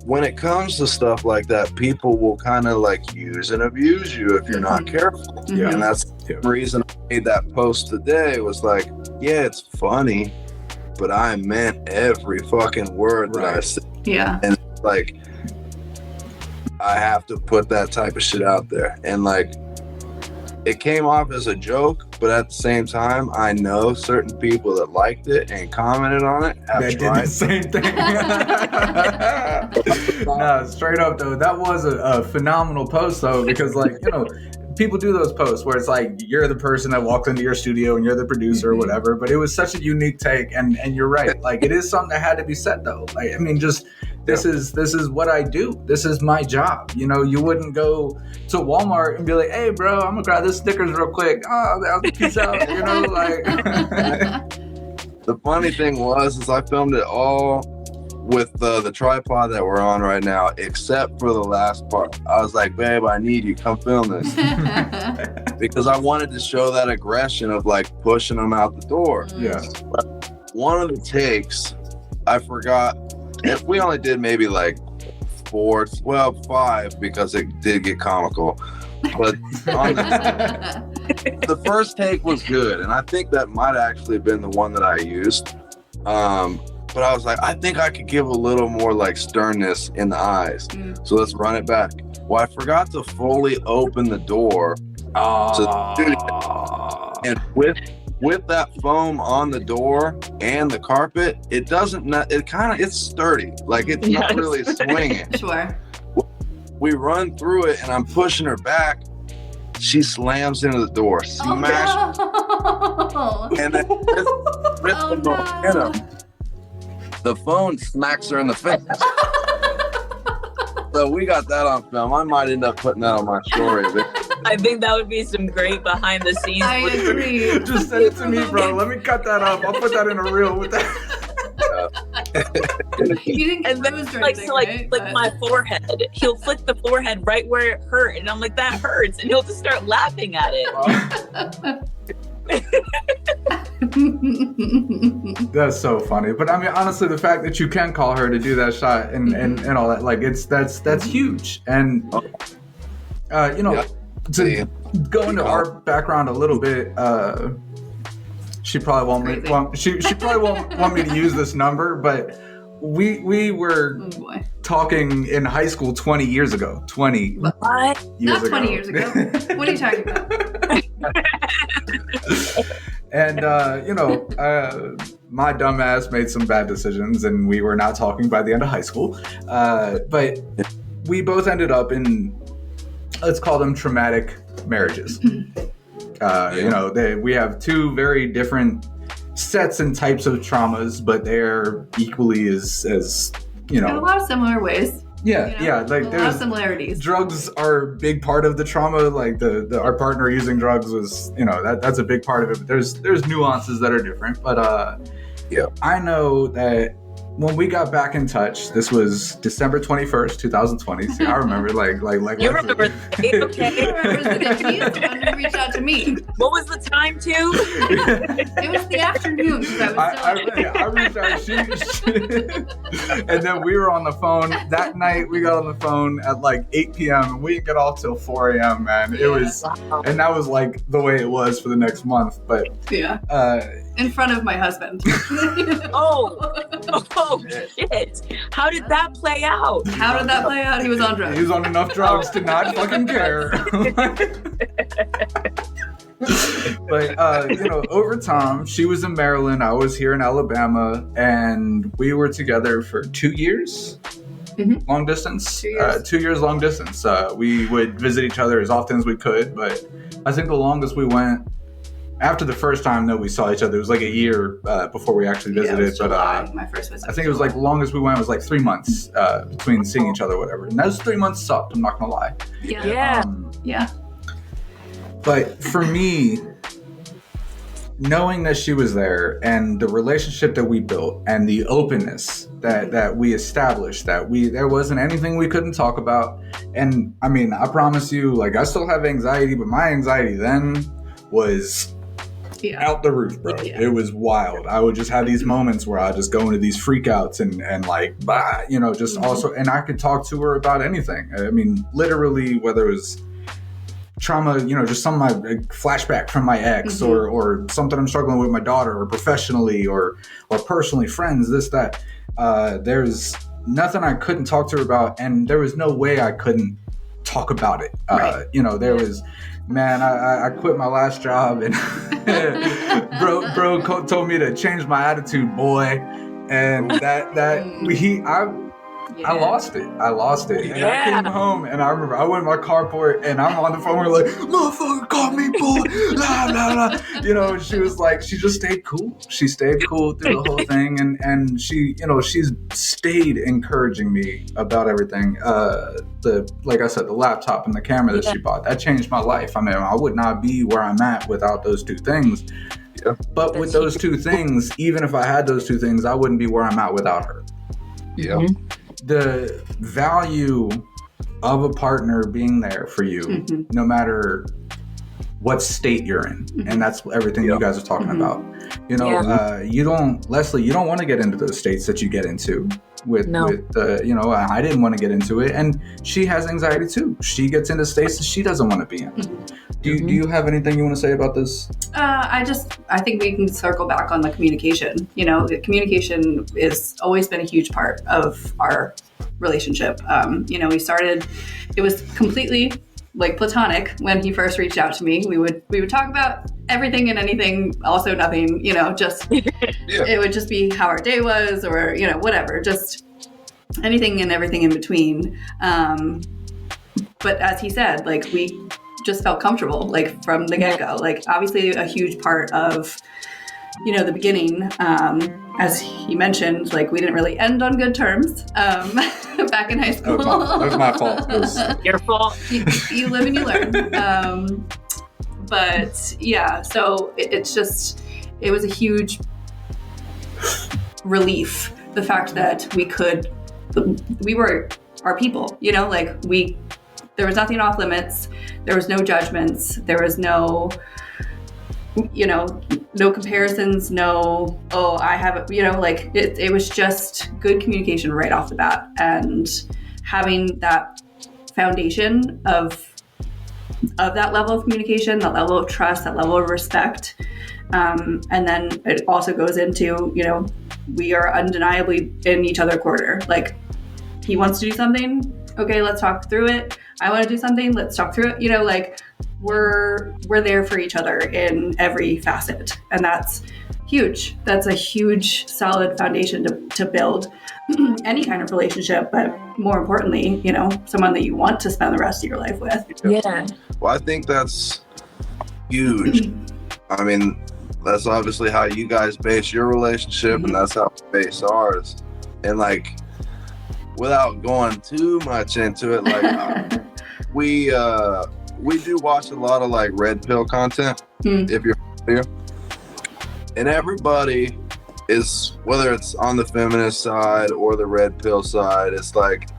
Speaker 2: when it comes to stuff like that, people will kind of like use and abuse you if you're not careful.
Speaker 1: Yeah.
Speaker 2: And that's
Speaker 1: Yeah.
Speaker 2: the reason I made that post today was like, yeah, it's funny, but I meant every fucking word that I
Speaker 1: Right.
Speaker 2: said.
Speaker 4: Yeah.
Speaker 2: Like, I have to put that type of shit out there. And like, it came off as a joke, but at the same time, I know certain people that liked it and commented on it have
Speaker 1: They did
Speaker 2: tried.
Speaker 1: the same thing. No, straight up though, that was a phenomenal post though, because like, you know, people do those posts where it's like you're the person that walked into your studio and you're the producer or whatever, but it was such a unique take, and you're right. Like, it is something that had to be said though. Like, I mean, just this is what I do. This is my job. You know, you wouldn't go to Walmart and be like, hey bro, I'm gonna grab this Snickers real quick. Oh, peace out. You know, like
Speaker 2: The funny thing is I filmed it all with the tripod that we're on right now, except for the last part. I was like, babe, I need you, come film this. Because I wanted to show that aggression of like pushing them out the door.
Speaker 1: yeah.
Speaker 2: One of the takes, I forgot, if we only did maybe like 5 because it did get comical. But on the first take was good, and I think that might actually have been the one that I used. But I was like, I think I could give a little more like sternness in the eyes. So let's run it back. Well, I forgot to fully open the door, and with that foam on the door and the carpet, it doesn't. It's sturdy. Like, it's not
Speaker 3: Yes.
Speaker 2: really swinging.
Speaker 4: Sure.
Speaker 2: We run through it, and I'm pushing her back. She slams into the door, smash,
Speaker 4: Oh, no.
Speaker 2: and then with
Speaker 4: Oh,
Speaker 2: the momentum, the phone smacks her in the face. So we got that on film. I might end up putting that on my story.
Speaker 3: I think that would be some great behind the scenes.
Speaker 4: I agree.
Speaker 1: Just send it to me, bro. Let me cut that up. I'll put that in a reel with that.
Speaker 4: You didn't get
Speaker 3: And then
Speaker 4: bruised or
Speaker 3: like
Speaker 4: anything,
Speaker 3: so like
Speaker 4: right?
Speaker 3: like
Speaker 4: But-
Speaker 3: my forehead. He'll flick the forehead right where it hurt, and I'm like, that hurts, and he'll just start laughing at it.
Speaker 1: That's so funny. But I mean, honestly, the fact that you can call her to do that shot and all that, like, that's huge. And you know,
Speaker 2: Yeah.
Speaker 1: to go into our background a little bit, she probably won't she probably won't want me to use this number, but we were
Speaker 4: Oh boy.
Speaker 1: talking in high school 20 years ago. 20
Speaker 3: What?
Speaker 1: years
Speaker 4: Not 20 years ago. What are you talking about?
Speaker 1: And you know, my dumbass made some bad decisions, and we were not talking by the end of high school. But we both ended up in, let's call them traumatic marriages. We have two very different sets and types of traumas, but they're equally as
Speaker 4: In a lot of similar ways.
Speaker 1: like
Speaker 4: a lot of
Speaker 1: there's
Speaker 4: similarities.
Speaker 1: drugs are a big part of the trauma. Like our partner using drugs was, that's a big part of it. But there's nuances that are different. But I know that when we got back in touch, this was December 21st, 2020. See, I remember like
Speaker 3: You remember the date, okay?
Speaker 4: I remember the day you reached out to me.
Speaker 3: What was the time too?
Speaker 4: It was the afternoon because I was still
Speaker 1: I reached out, and then we were on the phone that night. We got on the phone at like 8 p.m. and we didn't get off till 4 a.m. Man, it was, and that was like the way it was for the next month. But
Speaker 4: in front of my husband.
Speaker 3: Oh shit! How did that play out?
Speaker 4: How did that play out? He was on drugs.
Speaker 1: he was on enough drugs to not fucking care. But over time, she was in Maryland, I was here in Alabama, and we were together for 2 years.
Speaker 4: Mhm.
Speaker 1: Long distance.
Speaker 4: 2 years.
Speaker 1: 2 years long distance. We would visit each other as often as we could, but I think the longest we went after the first time that we saw each other, it was like a year before we actually visited.
Speaker 4: It was
Speaker 1: but
Speaker 4: July, my first visit.
Speaker 1: I think it was like longest we went was like 3 months between seeing each other, or whatever. And those 3 months sucked. I'm not gonna lie.
Speaker 3: Yeah.
Speaker 4: Yeah.
Speaker 1: But for me, knowing that she was there and the relationship that we built and the openness that we established, there wasn't anything we couldn't talk about. And I mean, I promise you, like, I still have anxiety, but my anxiety then was out the roof, bro.
Speaker 4: Yeah.
Speaker 1: It was wild. I would just have these moments where I just go into these freakouts and like, just also, and I could talk to her about anything. I mean, literally, whether it was trauma, just some of my flashback from my ex, or something I'm struggling with my daughter, or professionally, or personally, friends, this, that. There's nothing I couldn't talk to her about, and there was no way I couldn't talk about it.
Speaker 4: Right.
Speaker 1: There was, man, I quit my last job, and bro told me to change my attitude, boy, and I lost it. And I came home, and I remember I went in my carport, and I'm on the phone. We're like, motherfucker, call me, boy. Blah, blah, blah. And she was like, she just stayed cool. She stayed cool through the whole thing, and she, she's stayed encouraging me about everything. Like I said, the laptop and the camera that she bought, that changed my life. I mean, I would not be where I'm at without those two things. Yeah. But with those two things, even if I had those two things, I wouldn't be where I'm at without her.
Speaker 2: Yeah.
Speaker 3: Mm-hmm.
Speaker 1: The value of a partner being there for you, no matter what state you're in, and that's everything you guys are talking about. You don't want to get into those states that you get into with I didn't want to get into it, and she has anxiety too. She gets into states that she doesn't want to be in. Do you have anything you want to say about this? I
Speaker 4: think we can circle back on the communication. Communication has always been a huge part of our relationship. We started, it was completely like platonic when he first reached out to me. We would talk about everything and anything, also nothing, it would just be how our day was, or, whatever, just anything and everything in between. But as he said, like, we just felt comfortable, like, from the get-go. Like, obviously a huge part of, the beginning, as he mentioned, like, we didn't really end on good terms back in high school.
Speaker 1: That was my fault. It was
Speaker 3: your fault.
Speaker 4: You live and you learn. But yeah, so it was a huge relief, the fact that we were our people, like, there was nothing off limits, there was no judgments, there was no comparisons, I have it, like, it was just good communication right off the bat, and having that foundation of that level of communication, that level of trust, that level of respect, and then it also goes into, we are undeniably in each other's corner. Like, he wants to do something, okay, let's talk through it. I want to do something, let's talk through it. Like, we're there for each other in every facet, and that's huge. That's a huge, solid foundation to build any kind of relationship, but more importantly, you know, someone that you want to spend the rest of your life with.
Speaker 3: Yeah.
Speaker 2: Well, I think that's huge. I mean, that's obviously how you guys base your relationship, and that's how we base ours. And like, without going too much into it, like we do watch a lot of like red pill content, if you're familiar. And everybody is, whether it's on the feminist side or the red pill side, it's like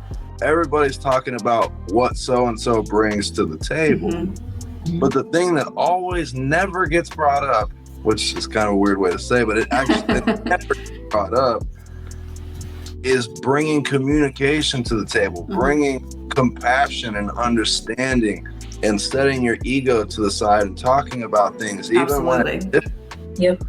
Speaker 2: everybody's talking about what so and so brings to the table. But the thing that always never gets brought up, which is kind of a weird way to say, but it actually never gets brought up, is bringing communication to the table, bringing compassion and understanding, and setting your ego to the side and talking about things, even when it's
Speaker 3: Yep.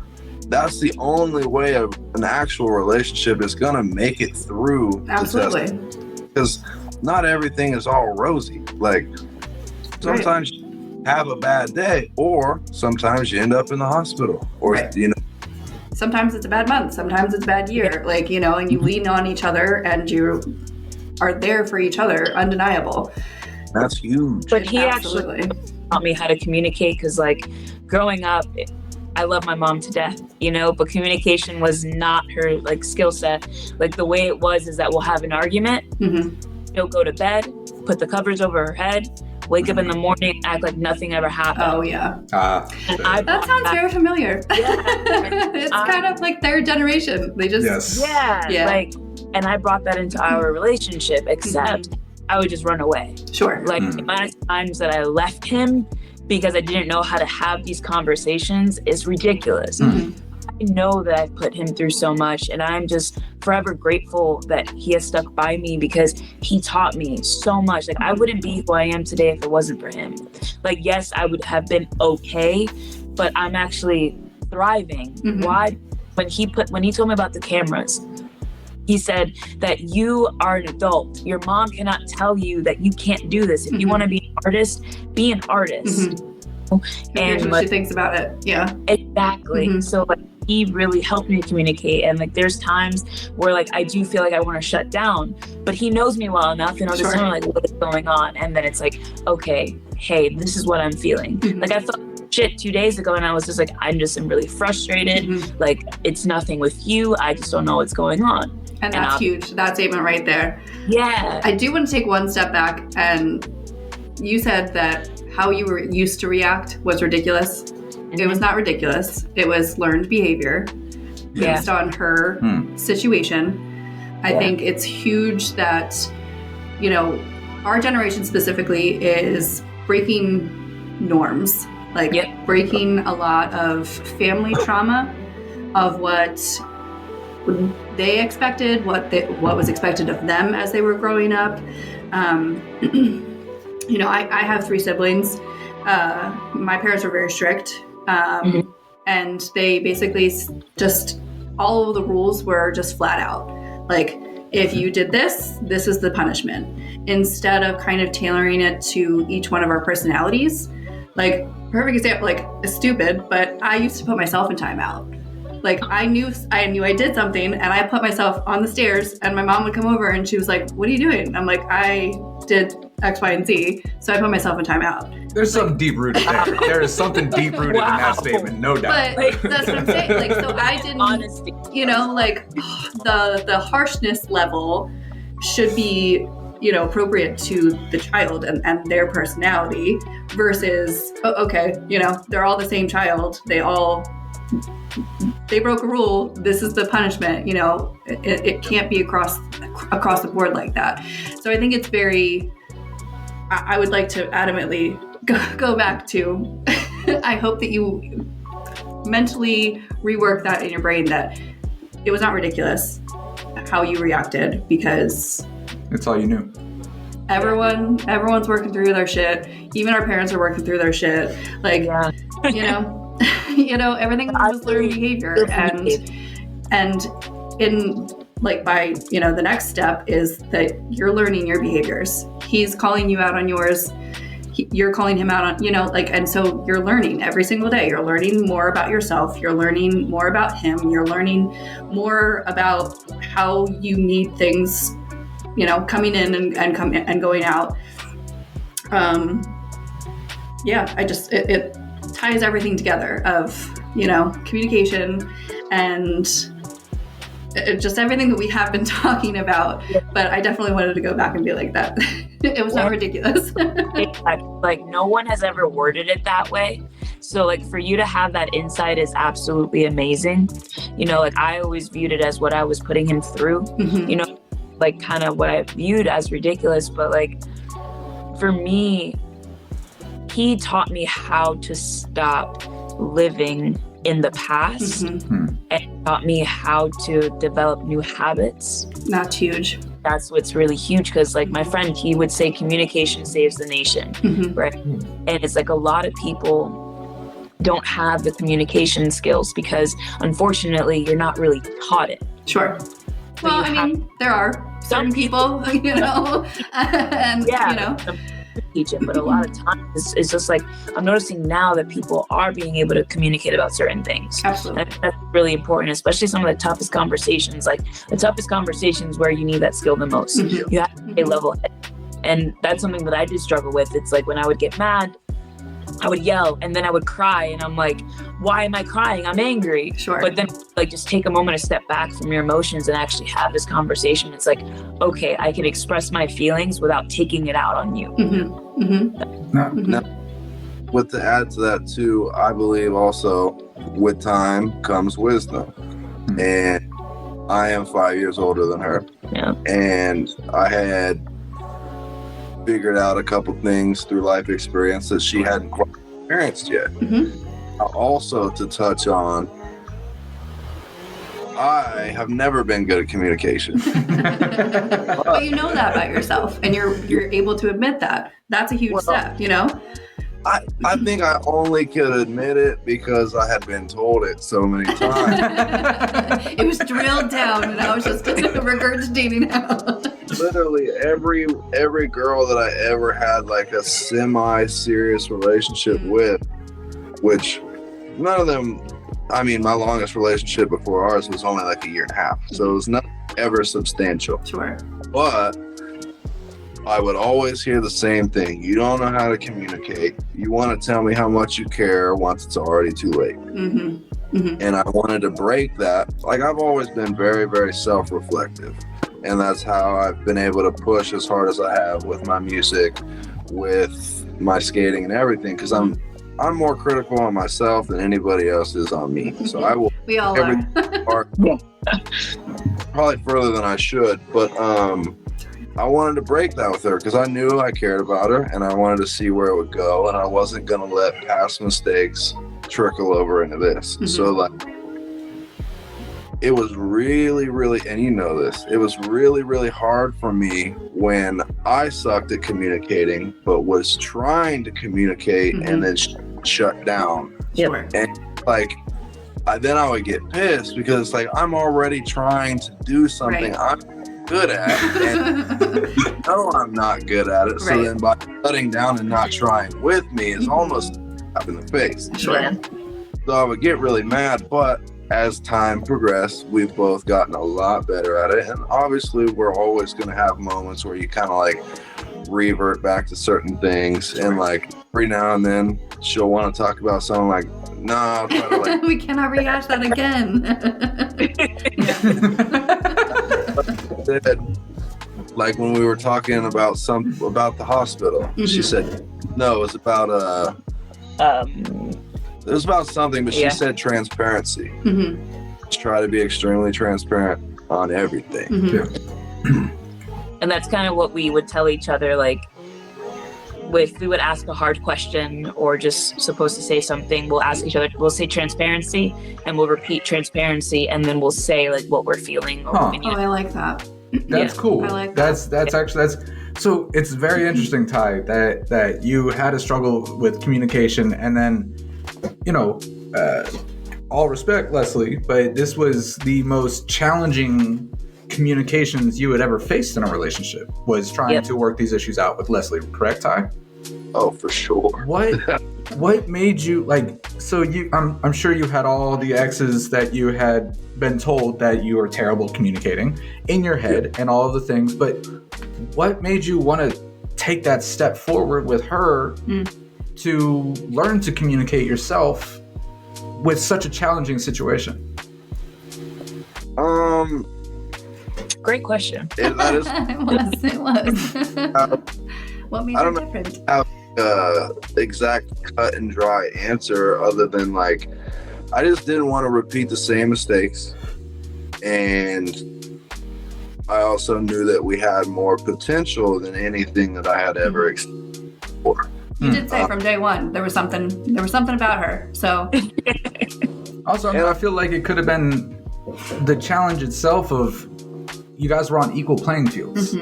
Speaker 2: that's the only way an actual relationship is going to make it through.
Speaker 4: Absolutely.
Speaker 2: Because not everything is all rosy. Like, sometimes you have a bad day, or sometimes you end up in the hospital, or, you know.
Speaker 4: Sometimes it's a bad month, sometimes it's a bad year, like, you know, and you lean on each other and you are there for each other, undeniable.
Speaker 2: That's huge.
Speaker 3: But he
Speaker 4: Absolutely.
Speaker 3: actually taught me how to communicate, because like growing up, I love my mom to death, you know, but communication was not her like skill set. Like the way it was is that we'll have an argument, she'll go to bed, put the covers over her head, wake up in the morning, act like nothing ever happened.
Speaker 4: Oh yeah.
Speaker 3: And I
Speaker 4: That sounds very familiar.
Speaker 3: Yeah.
Speaker 4: It's kind of like their generation. They just
Speaker 3: Yeah. Like, and I brought that into our relationship, except I would just run away.
Speaker 4: Sure.
Speaker 3: Like the amount of times that I left him because I didn't know how to have these conversations is ridiculous. I know that I've put him through so much, and I'm just forever grateful that he has stuck by me, because he taught me so much. Like I wouldn't be who I am today if it wasn't for him. Like, yes, I would have been okay, but I'm actually thriving. Why? When he told me about the cameras, he said that you are an adult. Your mom cannot tell you that you can't do this. If you want to be an artist, be an artist.
Speaker 4: And what she thinks about it. Yeah.
Speaker 3: Exactly. So like he really helped me communicate. And like there's times where like I do feel like I want to shut down, but he knows me well enough and I'll just tell him like what is going on. And then it's like, okay, hey, this is what I'm feeling. Like I felt shit 2 days ago and I was just like, I'm really frustrated. Like it's nothing with you. I just don't know what's going on.
Speaker 4: And that's huge. That statement right there.
Speaker 3: Yeah.
Speaker 4: I do want to take one step back, and you said that how you were used to react was ridiculous. It was not ridiculous. It was learned behavior based on her situation. I think it's huge that, you know, our generation specifically is breaking norms, like breaking a lot of family trauma of what they expected, what was expected of them as they were growing up. You know, I have 3 siblings. My parents were very strict, and they basically just, all of the rules were just flat out. Like, if you did this, this is the punishment. Instead of kind of tailoring it to each one of our personalities. Like, perfect example, like, stupid, but I used to put myself in timeout. Like I knew I did something and I put myself on the stairs and my mom would come over and she was like, what are you doing? I'm like, I did X, Y, and Z. So I put myself in timeout.
Speaker 1: There's something deep rooted there. There is something deep rooted in that statement, no doubt.
Speaker 4: But that's what I'm saying. Like, so I didn't,
Speaker 3: honesty.
Speaker 4: You know, like the harshness level should be, you know, appropriate to the child and their personality versus, okay, you know, they're all the same child. They broke a rule. This is the punishment. You know, it can't be across the board like that. So I think it's very. I would like to adamantly go back to. I hope that you mentally rework that in your brain that it was not ridiculous how you reacted, because
Speaker 1: it's all you knew.
Speaker 4: Everyone's working through their shit. Even our parents are working through their shit. Like, you know. You know, everything was learned behavior, and in like by, you know, the next step is that you're learning your behaviors. He's calling you out on yours. you're calling him out on, you know, like, and so you're learning every single day. You're learning more about yourself. You're learning more about him. You're learning more about how you need things, you know, coming in and going out. It ties everything together of, you know, communication and just everything that we have been talking about. But I definitely wanted to go back and be like that. It was not ridiculous.
Speaker 3: Like, no one has ever worded it that way. So like, for you to have that insight is absolutely amazing. You know, like, I always viewed it as what I was putting him through,
Speaker 4: Mhm.
Speaker 3: you know, like kind of what I viewed as ridiculous. But like, for me, he taught me how to stop living in the past
Speaker 4: Mhm.
Speaker 3: and taught me how to develop new habits.
Speaker 4: That's huge.
Speaker 3: That's what's really huge, because like my friend, he would say communication saves the nation,
Speaker 4: Mhm.
Speaker 3: right? And it's like a lot of people don't have the communication skills because unfortunately you're not really taught it.
Speaker 4: Sure. Well,
Speaker 3: you
Speaker 4: I mean, there are certain people, you know, and,
Speaker 3: Yeah,
Speaker 4: you know.
Speaker 3: some teach it, but a lot of times it's just like, I'm noticing now that people are being able to communicate about certain things.
Speaker 4: Absolutely.
Speaker 3: And that's really important, especially some of the toughest conversations. Like the toughest conversations where you need that skill the most.
Speaker 4: Mhm.
Speaker 3: You have to stay level-headed. And that's something that I did struggle with. It's like when I would get mad, I would yell and then I would cry, and I'm like, why am I crying? I'm angry.
Speaker 4: Sure.
Speaker 3: But then like just take a moment to step back from your emotions and actually have this conversation. It's like, okay, I can express my feelings without taking it out on you.
Speaker 4: Mhm. Mhm.
Speaker 1: No.
Speaker 4: Mhm.
Speaker 2: With to add to that too, I believe also with time comes wisdom. And I am 5 years older than her.
Speaker 3: Yeah.
Speaker 2: And I had figured out a couple things through life experience that she hadn't quite experienced yet.
Speaker 4: Mhm.
Speaker 2: Also, to touch on, I have never been good at communication.
Speaker 4: But you know that about yourself, and you're able to admit that. That's a huge
Speaker 2: Well,
Speaker 4: step, you know.
Speaker 2: I think I only could admit it because I had been told it so many times.
Speaker 4: It was drilled down, and I was just regurgitating out.
Speaker 2: Literally every girl that I ever had like a semi-serious relationship with, which none of them, I mean, my longest relationship before ours was only like a year and a half, so it was not ever substantial.
Speaker 4: Sure.
Speaker 2: But I would always hear the same thing: you don't know how to communicate. You want to tell me how much you care once it's already too late.
Speaker 4: Mm-hmm. Mm-hmm.
Speaker 2: And I wanted to break that. Like, I've always been very, very self-reflective, and that's how I've been able to push as hard as I have with my music, with my skating and everything, because I'm more critical on myself than anybody else is on me. So I will
Speaker 4: We all are.
Speaker 2: probably further than I should, but I wanted to break that with her because I knew I cared about her and I wanted to see where it would go, and I wasn't going to let past mistakes trickle over into this.
Speaker 4: Mhm.
Speaker 2: So like, it was really, really, and you know this, it was really, really hard for me when I sucked at communicating, but was trying to communicate and then shut down.
Speaker 4: Sure.
Speaker 2: And like, then I would get pissed because it's like, I'm already trying to do something
Speaker 4: Right.
Speaker 2: I'm good at, and no, I'm not good at it. So
Speaker 4: Right.
Speaker 2: then by shutting down and not trying with me is almost up in the face.
Speaker 4: Sure.
Speaker 2: So I would get really mad, but as time progressed, we've both gotten a lot better at it. And obviously we're always going to have moments where you kind of like revert back to certain things. And like every now and then she'll want to talk about something like, no, I'll try to like,
Speaker 4: We cannot rehash that again.
Speaker 2: said, like when we were talking about about the hospital, she said, no, it was about it was about something, but she said transparency.
Speaker 4: Mm-hmm.
Speaker 2: Just try to be extremely transparent on everything.
Speaker 4: Mm-hmm.
Speaker 3: And that's kind of what we would tell each other, like, if we would ask a hard question or just supposed to say something, we'll ask each other, we'll say transparency, and we'll repeat transparency, and then we'll say like what we're feeling. Or
Speaker 1: Huh.
Speaker 3: what we need.
Speaker 4: Oh, I like that.
Speaker 1: That's cool.
Speaker 4: I like that.
Speaker 1: That's actually so it's very interesting, Ty, that you had a struggle with communication, and then, you know, all respect, Leslie, but this was the most challenging communications you had ever faced in a relationship, was trying to work these issues out with Leslie, correct, Ty?
Speaker 2: Oh, for sure.
Speaker 1: What made you like? So I'm sure you had all the exes that you had been told that you were terrible communicating in your head and all of the things. But what made you want to take that step forward with her to learn to communicate yourself with such a challenging situation?
Speaker 3: Great question.
Speaker 2: That is,
Speaker 4: It was. What made
Speaker 2: I
Speaker 4: you
Speaker 2: don't know.
Speaker 4: different?
Speaker 2: Exact cut and dry answer other than like I just didn't want to repeat the same mistakes, and I also knew that we had more potential than anything that I had ever experienced before.
Speaker 4: You did say from day one there was something about her. So
Speaker 1: Also, I feel like it could have been the challenge itself of you guys were on equal playing fields.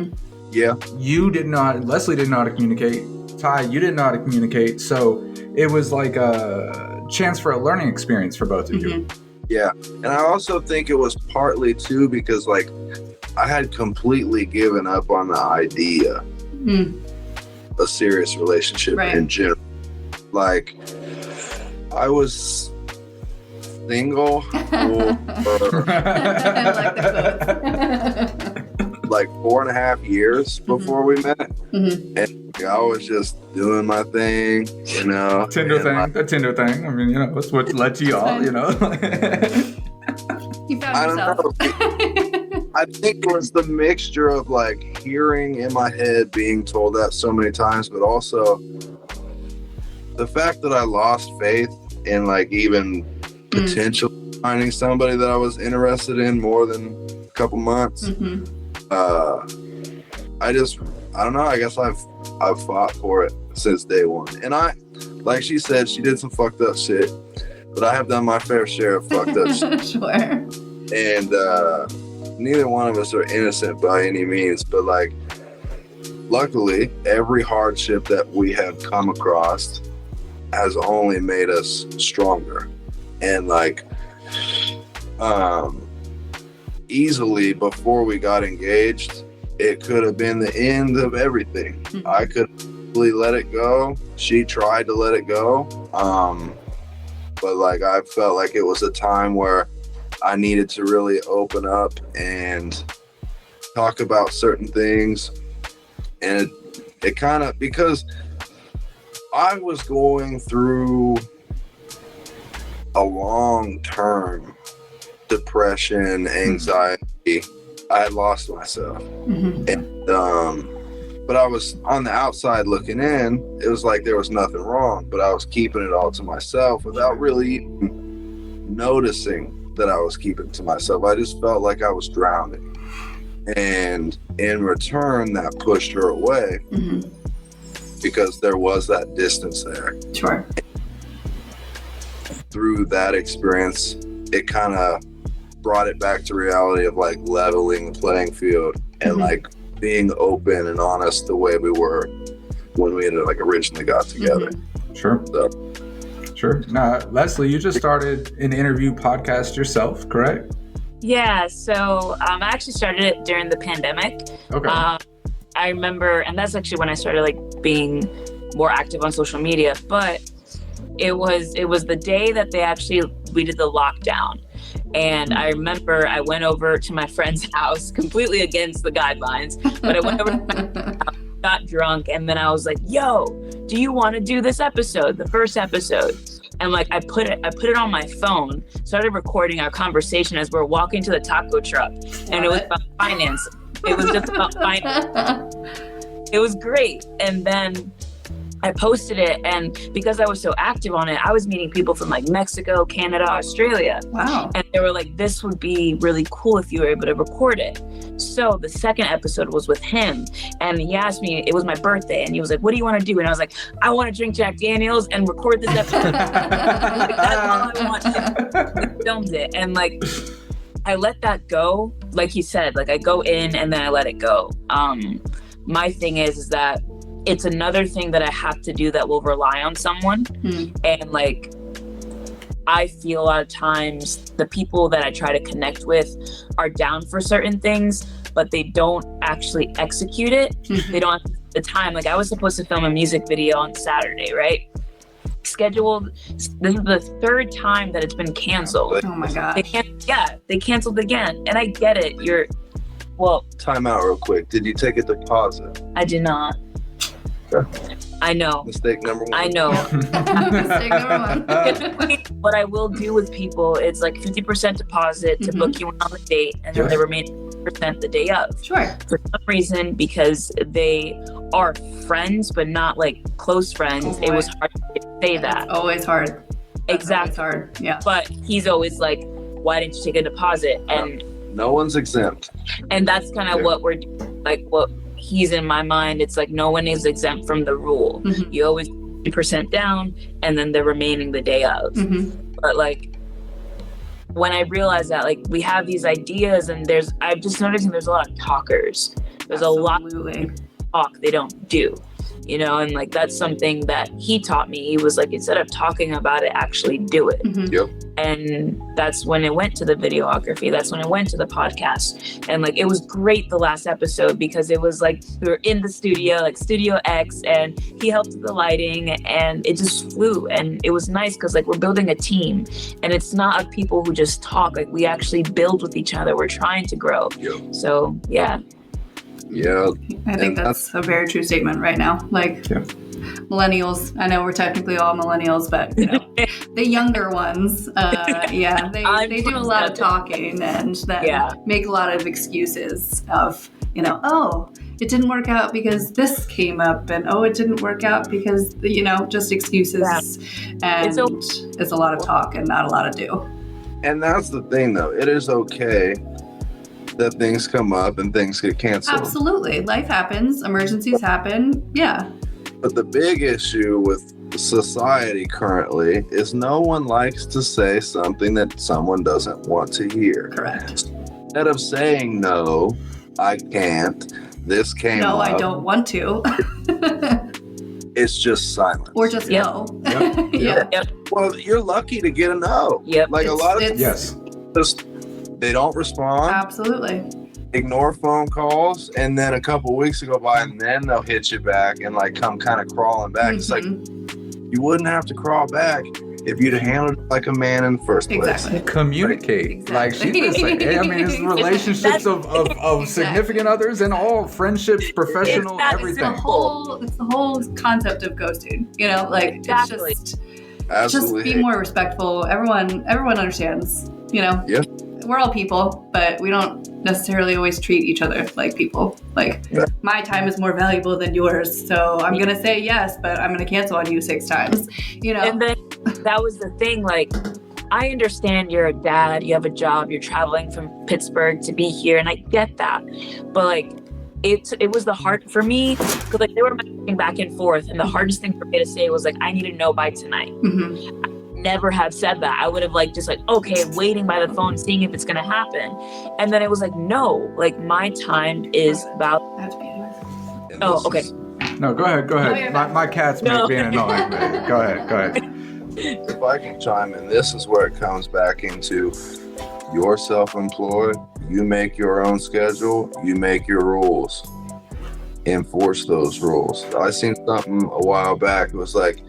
Speaker 2: Yeah,
Speaker 1: You didn't know how, Leslie didn't know how to communicate. Ty, you didn't know how to communicate. So it was like a chance for a learning experience for both of you.
Speaker 2: yeah, and I also think it was partly too because like I had completely given up on the idea of a serious relationship
Speaker 4: Right.
Speaker 2: in general. Like I was single for
Speaker 4: I like the quotes.
Speaker 2: like 4.5 years before we met,
Speaker 4: Mhm.
Speaker 2: and I was just doing my thing, you know.
Speaker 1: Tinder
Speaker 2: and,
Speaker 1: thing,
Speaker 2: like,
Speaker 1: the Tinder thing. I mean, you know, that's what led to y'all, you know.
Speaker 4: You found
Speaker 2: I don't
Speaker 4: yourself.
Speaker 2: know. I think it was the mixture of like hearing in my head being told that so many times, but also the fact that I lost faith in like even potentially finding somebody that I was interested in more than a couple months. I don't know. I guess I've fought for it since day one, and like she said, she did some fucked up shit, but I have done my fair share of fucked up shit.
Speaker 4: Sure.
Speaker 2: And neither one of us are innocent by any means, but like luckily every hardship that we have come across has only made us stronger. And like easily before we got engaged, it could have been the end of everything. I could really let it go. She tried to let it go, but like I felt like it was a time where I needed to really open up and talk about certain things. And it kind of, because I was going through a long-term depression, anxiety. I had lost myself. And, but I was on the outside looking in. It was like there was nothing wrong, but I was keeping it all to myself without really even noticing that I was keeping it to myself. I just felt like I was drowning. And in return, that pushed her away because there was that distance there.
Speaker 4: Sure.
Speaker 2: Through that experience, it kind of brought it back to reality of like leveling the playing field and like being open and honest the way we were when we had like originally got together.
Speaker 1: Sure. Sure. Now, Leslie, you just started an interview podcast yourself, correct?
Speaker 3: Yeah, so I actually started it during the pandemic.
Speaker 1: Okay.
Speaker 3: I remember, and that's actually when I started like being more active on social media, but it was the day that we did the lockdown. And I remember I went over to my friend's house, completely against the guidelines, but I went over to my house, got drunk, and then I was like, yo, do you want to do this episode, the first episode? And like I put it on my phone, started recording our conversation as we're walking to the taco truck, and it was about finance. It was just about finance. It was great. And then I posted it, and because I was so active on it, I was meeting people from like Mexico, Canada, Australia.
Speaker 4: Wow.
Speaker 3: And they were like, this would be really cool if you were able to record it. So the second episode was with him, and he asked me, it was my birthday, and he was like, what do you want to do? And I was like, I want to drink Jack Daniels and record this episode. Like, that's all I wanted. We filmed it. And like, I let that go. Like he said, like I go in and then I let it go. My thing is that it's another thing that I have to do that will rely on someone. And like, I feel a lot of times the people that I try to connect with are down for certain things, but they don't actually execute it. They don't the time. Like I was supposed to film a music video on Saturday, right? Scheduled. This is the third time that it's been canceled.
Speaker 4: Oh my gosh.
Speaker 3: They canceled again. And I get it.
Speaker 2: Time out real quick. Did you take a deposit?
Speaker 3: I did not.
Speaker 2: Okay.
Speaker 3: I know.
Speaker 2: Mistake number one.
Speaker 3: I know.
Speaker 4: Mistake number one.
Speaker 3: What I will do with people is like 50% deposit to book you in on the date, and then the remaining percent the day of.
Speaker 4: Sure.
Speaker 3: For some reason, because they are friends but not like close friends,
Speaker 4: Oh,
Speaker 3: it
Speaker 4: boy.
Speaker 3: was hard to say that.
Speaker 4: It's always hard. That's
Speaker 3: Exactly.
Speaker 4: always hard. Yeah.
Speaker 3: But he's always like, "Why didn't you take a deposit?" And
Speaker 2: No one's exempt.
Speaker 3: that's kind of what we're like. What he's in my mind, it's like no one is exempt from the rule.
Speaker 4: Mhm.
Speaker 3: You always 50% down, and then the remaining the day of.
Speaker 4: Mhm.
Speaker 3: But like when I realized that like we have these ideas, and I'm just noticing there's a lot of talkers. There's a lot
Speaker 4: Absolutely.
Speaker 3: of talk they don't do, you know, and like that's something that he taught me. He was like, instead of talking about it, actually do it.
Speaker 4: Mhm.
Speaker 3: And that's when it went to the videography. That's when it went to the podcast. And like it was great the last episode because it was like we were in the studio, like Studio X, and he helped with the lighting, and it just flew. And it was nice because like we're building a team, and it's not of people who just talk. Like we actually build with each other. We're trying to grow.
Speaker 2: Yep.
Speaker 3: So yeah.
Speaker 2: Yeah.
Speaker 4: I think that's a very true statement right now. Like millennials, I know we're technically all millennials, but you know, the younger ones, yeah, they do a lot of talking and then make a lot of excuses of, you know, oh, it didn't work out because this came up, and oh, it didn't work out because, you know, just excuses. And it's a lot of talk and not a lot of do.
Speaker 2: And that's the thing, though. It is okay that things come up and things get canceled.
Speaker 4: Absolutely. Life happens. Emergencies happen. Yeah.
Speaker 2: But the big issue with society currently is no one likes to say something that someone doesn't want to hear.
Speaker 4: Correct.
Speaker 2: Instead of saying, no, I can't, this came
Speaker 4: No,
Speaker 2: up,
Speaker 4: I don't want to.
Speaker 2: it's just silence.
Speaker 4: Or just no.
Speaker 2: Yep.
Speaker 4: Yeah.
Speaker 2: Well, you're lucky to get a no.
Speaker 3: Yep.
Speaker 2: Like a lot of
Speaker 1: Yes.
Speaker 2: just they don't respond,
Speaker 4: Absolutely.
Speaker 2: ignore phone calls, and then a couple weeks go by, and then they'll hit you back and like come kind of crawling back. It's like you wouldn't have to crawl back if you'd have handled it like a man in the first place.
Speaker 4: Exactly.
Speaker 1: Communicate.
Speaker 4: Exactly.
Speaker 1: Like she was saying, I mean, it's relationships of significant others and all friendships, professional,
Speaker 3: Exactly.
Speaker 4: It's the
Speaker 1: everything.
Speaker 4: whole concept of ghosting. You know, like
Speaker 3: Exactly.
Speaker 4: it's
Speaker 2: Absolutely.
Speaker 4: just be more respectful. Everyone understands. You know.
Speaker 2: Yeah.
Speaker 4: We're all people, but we don't necessarily always treat each other like people. Like my time is more valuable than yours, so I'm gonna say yes, but I'm gonna cancel on you 6 times. You know.
Speaker 3: And then that was the thing, like, I understand you're a dad, you have a job, you're traveling from Pittsburgh to be here, and I get that. But like, it was the hard for me because like they were messaging back and forth, and the hardest thing for me to say was like, I need to know by tonight.
Speaker 4: Mhm.
Speaker 3: Never have said that. I would have like just like, okay, waiting by the phone, seeing if it's gonna happen. And then it was like, no, like my time is about.
Speaker 4: I have to be anyways.
Speaker 2: And
Speaker 3: Oh,
Speaker 2: this
Speaker 3: okay.
Speaker 2: is-
Speaker 1: No, go ahead.
Speaker 4: you're
Speaker 1: My cat's
Speaker 3: No.
Speaker 1: being annoying. Man. Go ahead.
Speaker 2: If I can chime in, this is where it comes back into you're self-employed, you make your own schedule, you make your rules. Enforce those rules. I seen something a while back. It was like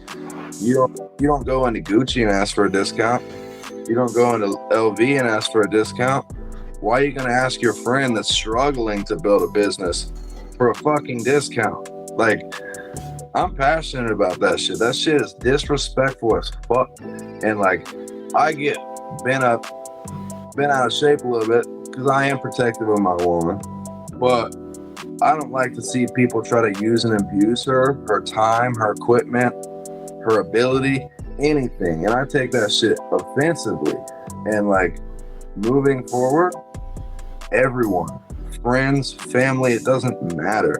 Speaker 2: you don't go into Gucci and ask for a discount. You don't go into LV and ask for a discount. Why are you gonna ask your friend that's struggling to build a business for a fucking discount? Like, I'm passionate about that shit. That shit is disrespectful as fuck. And like, I get bent out of shape a little bit because I am protective of my woman. But I don't like to see people try to use and abuse her time, her equipment, her ability, anything. And I take that shit offensively. And like, moving forward, everyone, friends, family, it doesn't matter.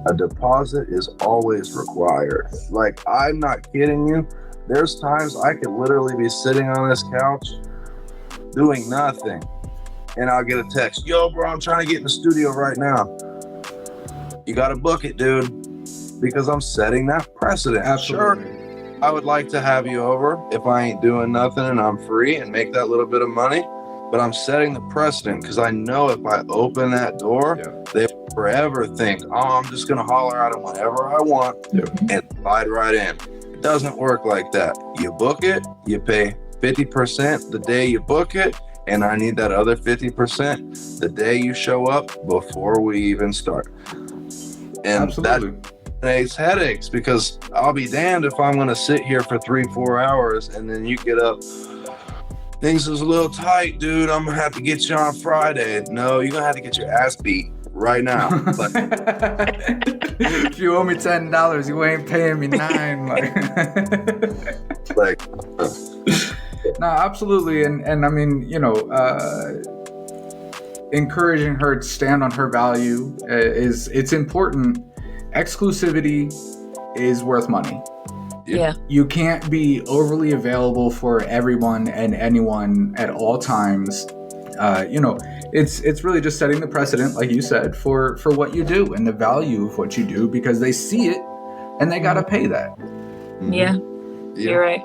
Speaker 2: A deposit is always required. Like, I'm not kidding you. There's times I could literally be sitting on this couch doing nothing, and I'll get a text, yo, bro, I'm trying to get in the studio right now. You got to book it, dude, because I'm setting that precedent.
Speaker 1: Absolutely.
Speaker 2: Sure, I would like to have you over if I ain't doing nothing and I'm free and make that little bit of money, but I'm setting the precedent because I know if I open that door, they will forever think, oh, I'm just gonna holler at him whenever I want and slide right in. It doesn't work like that. You book it, you pay 50% the day you book it, and I need that other 50% the day you show up before we even start. And
Speaker 1: Absolutely.
Speaker 2: that creates headaches, because I'll be damned if I'm gonna sit here for 3-4 hours and then you get up, things is a little tight, dude, I'm gonna have to get you on Friday. No, you're gonna have to get your ass beat right now. Like,
Speaker 1: If you owe me $10, you ain't paying me $9.
Speaker 2: like
Speaker 1: No, absolutely, and I mean, encouraging her to stand on her value it's important. Exclusivity is worth money.
Speaker 3: Yeah.
Speaker 1: You can't be overly available for everyone and anyone at all times. It's really just setting the precedent, like you said, for what you do and the value of what you do, because they see it and they gotta pay that.
Speaker 3: Yeah. You're right.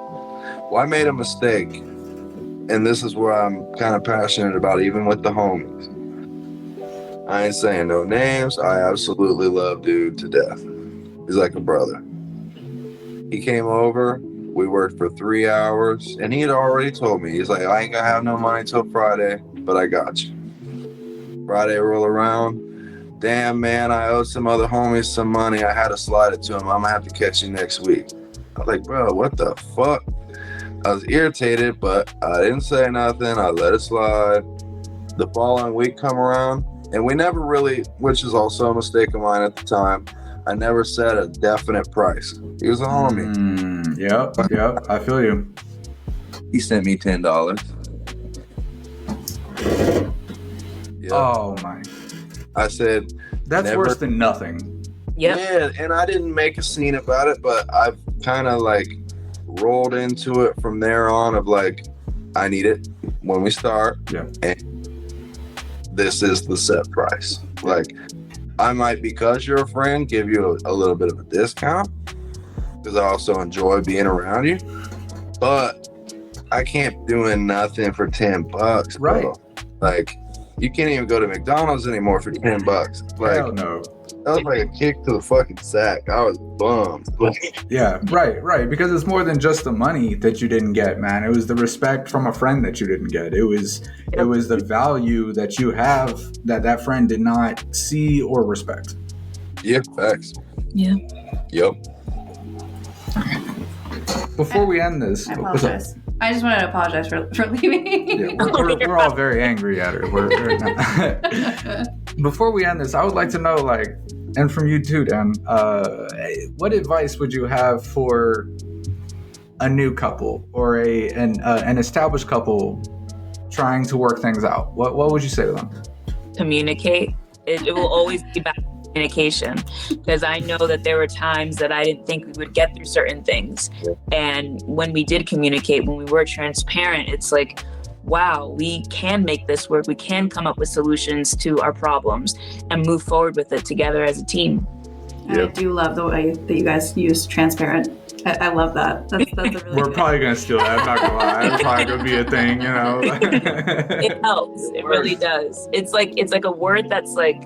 Speaker 2: Well, I made a mistake, and this is where I'm kind of passionate about, even with the homies. I ain't saying no names. I absolutely love dude to death. He's like a brother. He came over, we worked for 3 hours, and he had already told me, he's like, I ain't gonna have no money till Friday, but I got you. Friday roll around, damn man, I owed some other homies some money. I had to slide it to him. I'm gonna have to catch you next week. I was like, bro, what the fuck? I was irritated, but I didn't say nothing. I let it slide. The following week come around, and we never really, which is also a mistake of mine at the time, I never set a definite price. He was a homie.
Speaker 1: Yep, I feel you.
Speaker 2: He sent me $10. Yep.
Speaker 1: Oh my,
Speaker 2: I said,
Speaker 1: that's
Speaker 2: never.
Speaker 1: worse than nothing.
Speaker 3: Yep.
Speaker 2: Yeah, and I didn't make a scene about it, but I've kind of like rolled into it from there on of like, I need it when we start.
Speaker 1: Yeah.
Speaker 2: And this is the set price. Like, I might, because you're a friend, give you a little bit of a discount, because I also enjoy being around you. But I can't be doing nothing for $10, bro.
Speaker 1: Right.
Speaker 2: Like, you can't even go to McDonald's anymore for $10. Like,
Speaker 1: Hell no.
Speaker 2: that was like a kick to the fucking sack. I was bummed.
Speaker 1: Yeah, right. Because it's more than just the money that you didn't get, man. It was the respect from a friend that you didn't get. It was the value that you have that friend did not see or respect.
Speaker 2: Yeah, facts.
Speaker 3: Yeah.
Speaker 2: Yep.
Speaker 1: Before we end this,
Speaker 4: I
Speaker 1: what's up?
Speaker 4: apologize. I just wanted to apologize for leaving.
Speaker 1: Yeah, we're all very angry at her. We're not. Before we end this, I would like to know, like, and from you too, Dan, what advice would you have for a new couple or an established couple trying to work things out? What would you say to them?
Speaker 3: Communicate. It will always be about communication, because I know that there were times that I didn't think we would get through certain things. And when we did communicate, when we were transparent, it's like, wow, we can make this work. We can come up with solutions to our problems and move forward with it together as a team.
Speaker 4: And I do love the way that you guys use transparent. I love that. That's a really
Speaker 1: We're
Speaker 4: good.
Speaker 1: probably gonna steal that. I'm not gonna lie. It's probably gonna be a thing, you know.
Speaker 3: It helps. It really does. It's like a word that's like,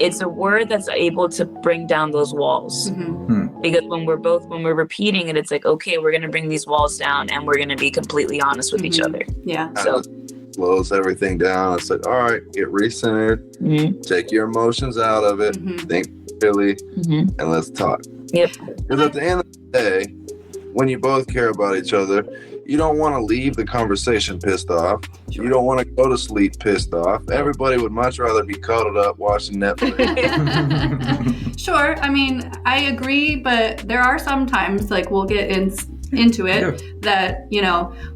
Speaker 3: it's a word that's able to bring down those walls.
Speaker 4: Mhm.
Speaker 3: Because when we're repeating it, it's like, okay, we're going to bring these walls down and we're going to be completely honest with each other.
Speaker 4: Yeah.
Speaker 3: So,
Speaker 2: Slows everything down. I said, all right, get recentered, take your emotions out of it,
Speaker 4: Mhm.
Speaker 2: think clearly, and let's talk.
Speaker 3: Yep.
Speaker 2: Because at the end of the day, when you both care about each other, you don't want to leave the conversation pissed off. You don't want to go to sleep pissed off. Everybody would much rather be cuddled up watching Netflix.
Speaker 4: Sure. I mean, I agree, but there are some times, like, we'll get into it, that,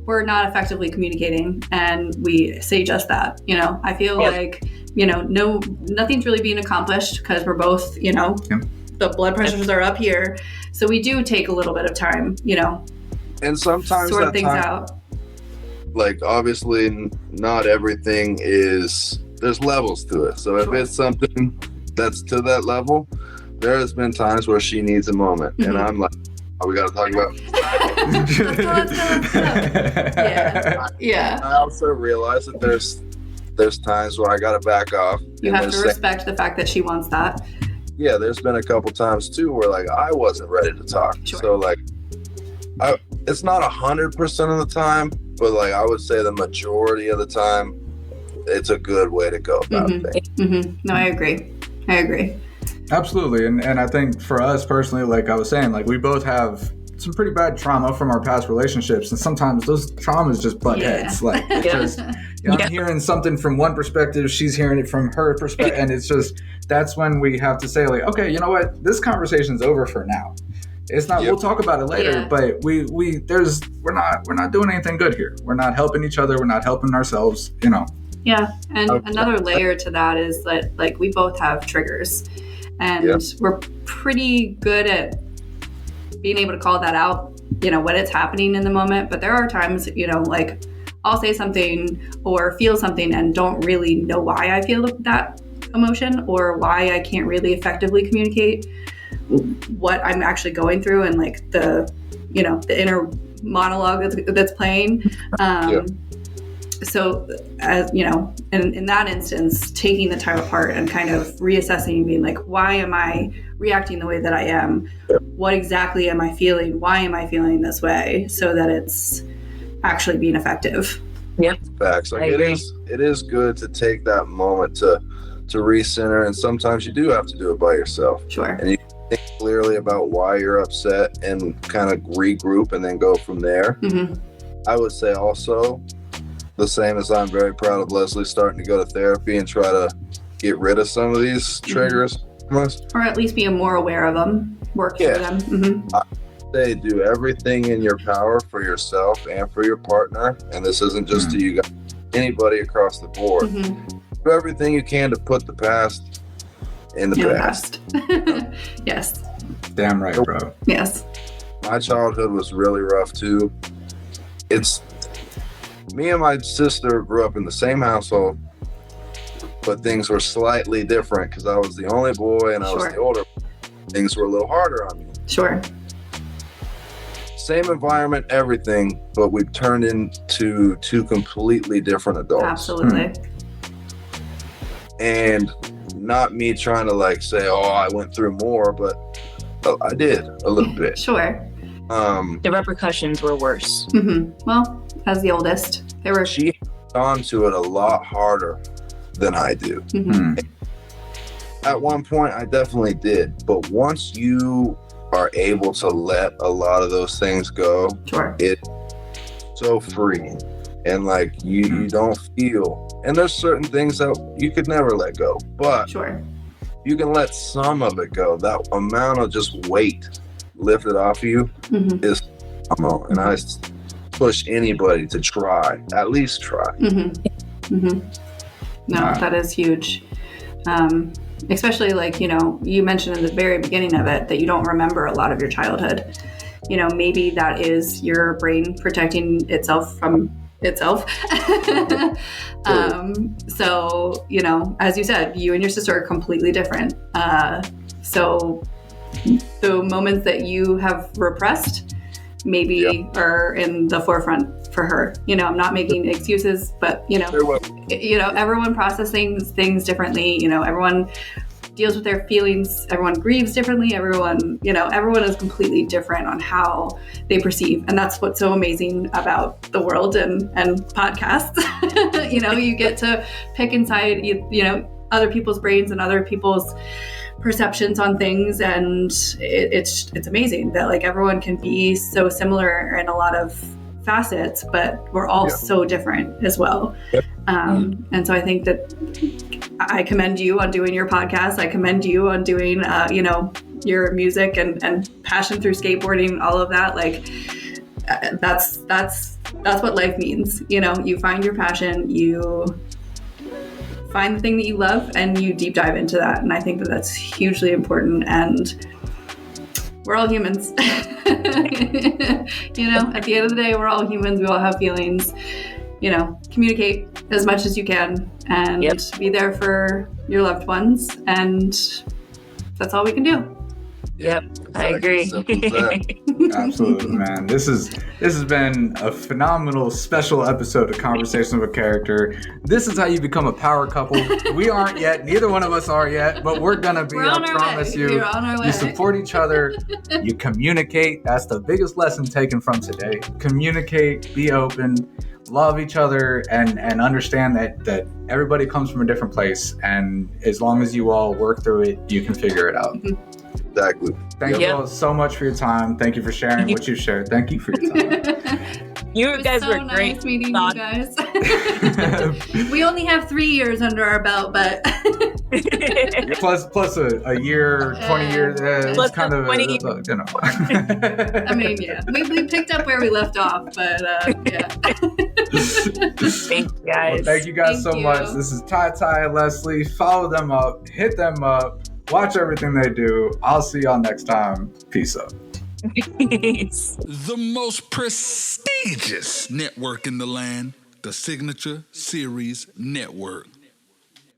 Speaker 4: we're not effectively communicating, and we say just that. I feel like, nothing's really being accomplished because we're both, the blood pressures are up here. So we do take a little bit of time,
Speaker 2: And sometimes
Speaker 4: sort
Speaker 2: that
Speaker 4: things
Speaker 2: time,
Speaker 4: out.
Speaker 2: like, obviously not everything is, there's levels to it. So
Speaker 4: Sure.
Speaker 2: if it's something that's to that level, there has been times where she needs a moment, and
Speaker 4: Mhm.
Speaker 2: I'm like, oh, we got to talk about.
Speaker 4: Let's go. Yeah.
Speaker 2: I also realize that there's times where I gotta back off.
Speaker 4: You
Speaker 2: and
Speaker 4: have to
Speaker 2: there's
Speaker 4: respect the fact that she wants that.
Speaker 2: yeah, there's been a couple times too where like I wasn't ready to talk.
Speaker 4: Sure.
Speaker 2: So like, it's not 100% of the time, but like I would say the majority of the time, it's a good way to go about things.
Speaker 4: No, I agree.
Speaker 1: Absolutely. And I think for us personally, like I was saying, like we both have some pretty bad trauma from our past relationships, and sometimes those traumas just butt heads. Like it's just, you know, I'm hearing something from one perspective, she's hearing it from her perspective, and it's just, that's when we have to say like, okay, you know what, this conversation's over for now. It's not, we'll talk about it later, but we're not doing anything good here. We're not helping each other, we're not helping ourselves, you know.
Speaker 4: Yeah, and another layer to that is that like we both have triggers, and we're pretty good at being able to call that out, you know, when it's happening in the moment. But there are times, you know, like I'll say something or feel something and don't really know why I feel that emotion or why I can't really effectively communicate what I'm actually going through and like the, you know, the inner monologue that's playing. So, as you know, in that instance, taking the time apart and kind of reassessing and being like, why am I reacting the way that I am? What exactly am I feeling? Why am I feeling this way? So that it's actually being effective.
Speaker 3: Yeah.
Speaker 2: Facts. Like it is good to take that moment to recenter, and sometimes you do have to do it by yourself.
Speaker 4: Sure.
Speaker 2: And you think clearly about why you're upset and kind of regroup and then go from there. I would say also the same as I'm very proud of Leslie starting to go to therapy and try to get rid of some of these triggers.
Speaker 4: Or at least be more aware of them, work through them.
Speaker 2: They do everything in your power for yourself and for your partner. And this isn't just to you guys, anybody across the board. Do everything you can to put the past in the past.
Speaker 4: Yes.
Speaker 1: Damn right, bro.
Speaker 4: Yes.
Speaker 2: My childhood was really rough too. Me and my sister grew up in the same household, but things were slightly different because I was the only boy and I was the older. Things were a little harder on me.
Speaker 4: Sure.
Speaker 2: Same environment, everything, but we turned into two completely different adults.
Speaker 4: Absolutely.
Speaker 2: And not me trying to like say, oh, I went through more, but I did a little bit.
Speaker 4: Sure.
Speaker 3: The repercussions were worse.
Speaker 4: Well, as the oldest,
Speaker 2: she held on to it a lot harder than I do. At one point, I definitely did, but once you are able to let a lot of those things go, it's so freeing, and like you don't feel. And there's certain things that you could never let go, but you can let some of it go. That amount of just weight lifted off you is phenomenal, and I push anybody to try, at least try.
Speaker 4: No, that is huge. Especially like, you know, you mentioned in the very beginning of it that you don't remember a lot of your childhood. You know, maybe that is your brain protecting itself from itself. So, you know, as you said, you and your sister are completely different. So the moments that you have repressed maybe are in the forefront for her. You know, I'm not making excuses, but you know, everyone processes things differently. You know, everyone deals with their feelings. Everyone grieves differently. Everyone is completely different on how they perceive. And that's what's so amazing about the world and podcasts. You know, you get to pick inside, you know, other people's brains and other people's perceptions on things, and it's amazing that like everyone can be so similar in a lot of facets, but we're all so different as well. And so I think that I commend you on doing your podcast. I commend you on doing you know, your music and passion through skateboarding, all of that. Like that's what life means. You know, you find your passion, you find the thing that you love, and you deep dive into that. And I think that that's hugely important. And we're all humans. You know, at the end of the day, we're all humans. We all have feelings. You know, communicate as much as you can and be there for your loved ones. And that's all we can do.
Speaker 3: Yep, I agree.
Speaker 2: Simple as that.
Speaker 1: Absolutely, man. This has been a phenomenal special episode of Conversations with Character. This is how you become a power couple. We aren't yet. Neither one of us are yet, but we're gonna be.
Speaker 4: We're on
Speaker 1: I
Speaker 4: our
Speaker 1: promise
Speaker 4: way.
Speaker 1: you.
Speaker 4: We're on our way.
Speaker 1: You support each other. You communicate. That's the biggest lesson taken from today. Communicate. Be open. Love each other, and understand that everybody comes from a different place. And as long as you all work through it, you can figure it out.
Speaker 2: Exactly.
Speaker 1: Thank you all so much for your time. Thank you for sharing what you shared. Thank you for your time.
Speaker 3: You
Speaker 4: It was
Speaker 3: guys
Speaker 4: so
Speaker 3: were
Speaker 4: nice
Speaker 3: great.
Speaker 4: meeting
Speaker 3: Thought-
Speaker 4: you guys. We only have 3 years under our belt, but
Speaker 1: plus a year, 20 years.
Speaker 3: Plus
Speaker 1: It's kind
Speaker 3: the
Speaker 1: of
Speaker 3: 20
Speaker 1: you know.
Speaker 4: I mean, yeah, we picked up where we left off, but yeah.
Speaker 3: Thank you guys.
Speaker 1: Well, thank you guys
Speaker 4: Thank
Speaker 1: so
Speaker 4: you.
Speaker 1: much. This is Ty and Leslie. Follow them up, hit them up, watch everything they do. I'll see y'all next time. Peace out.
Speaker 3: Peace.
Speaker 5: The most prestigious network in the land, the Signature Series Network.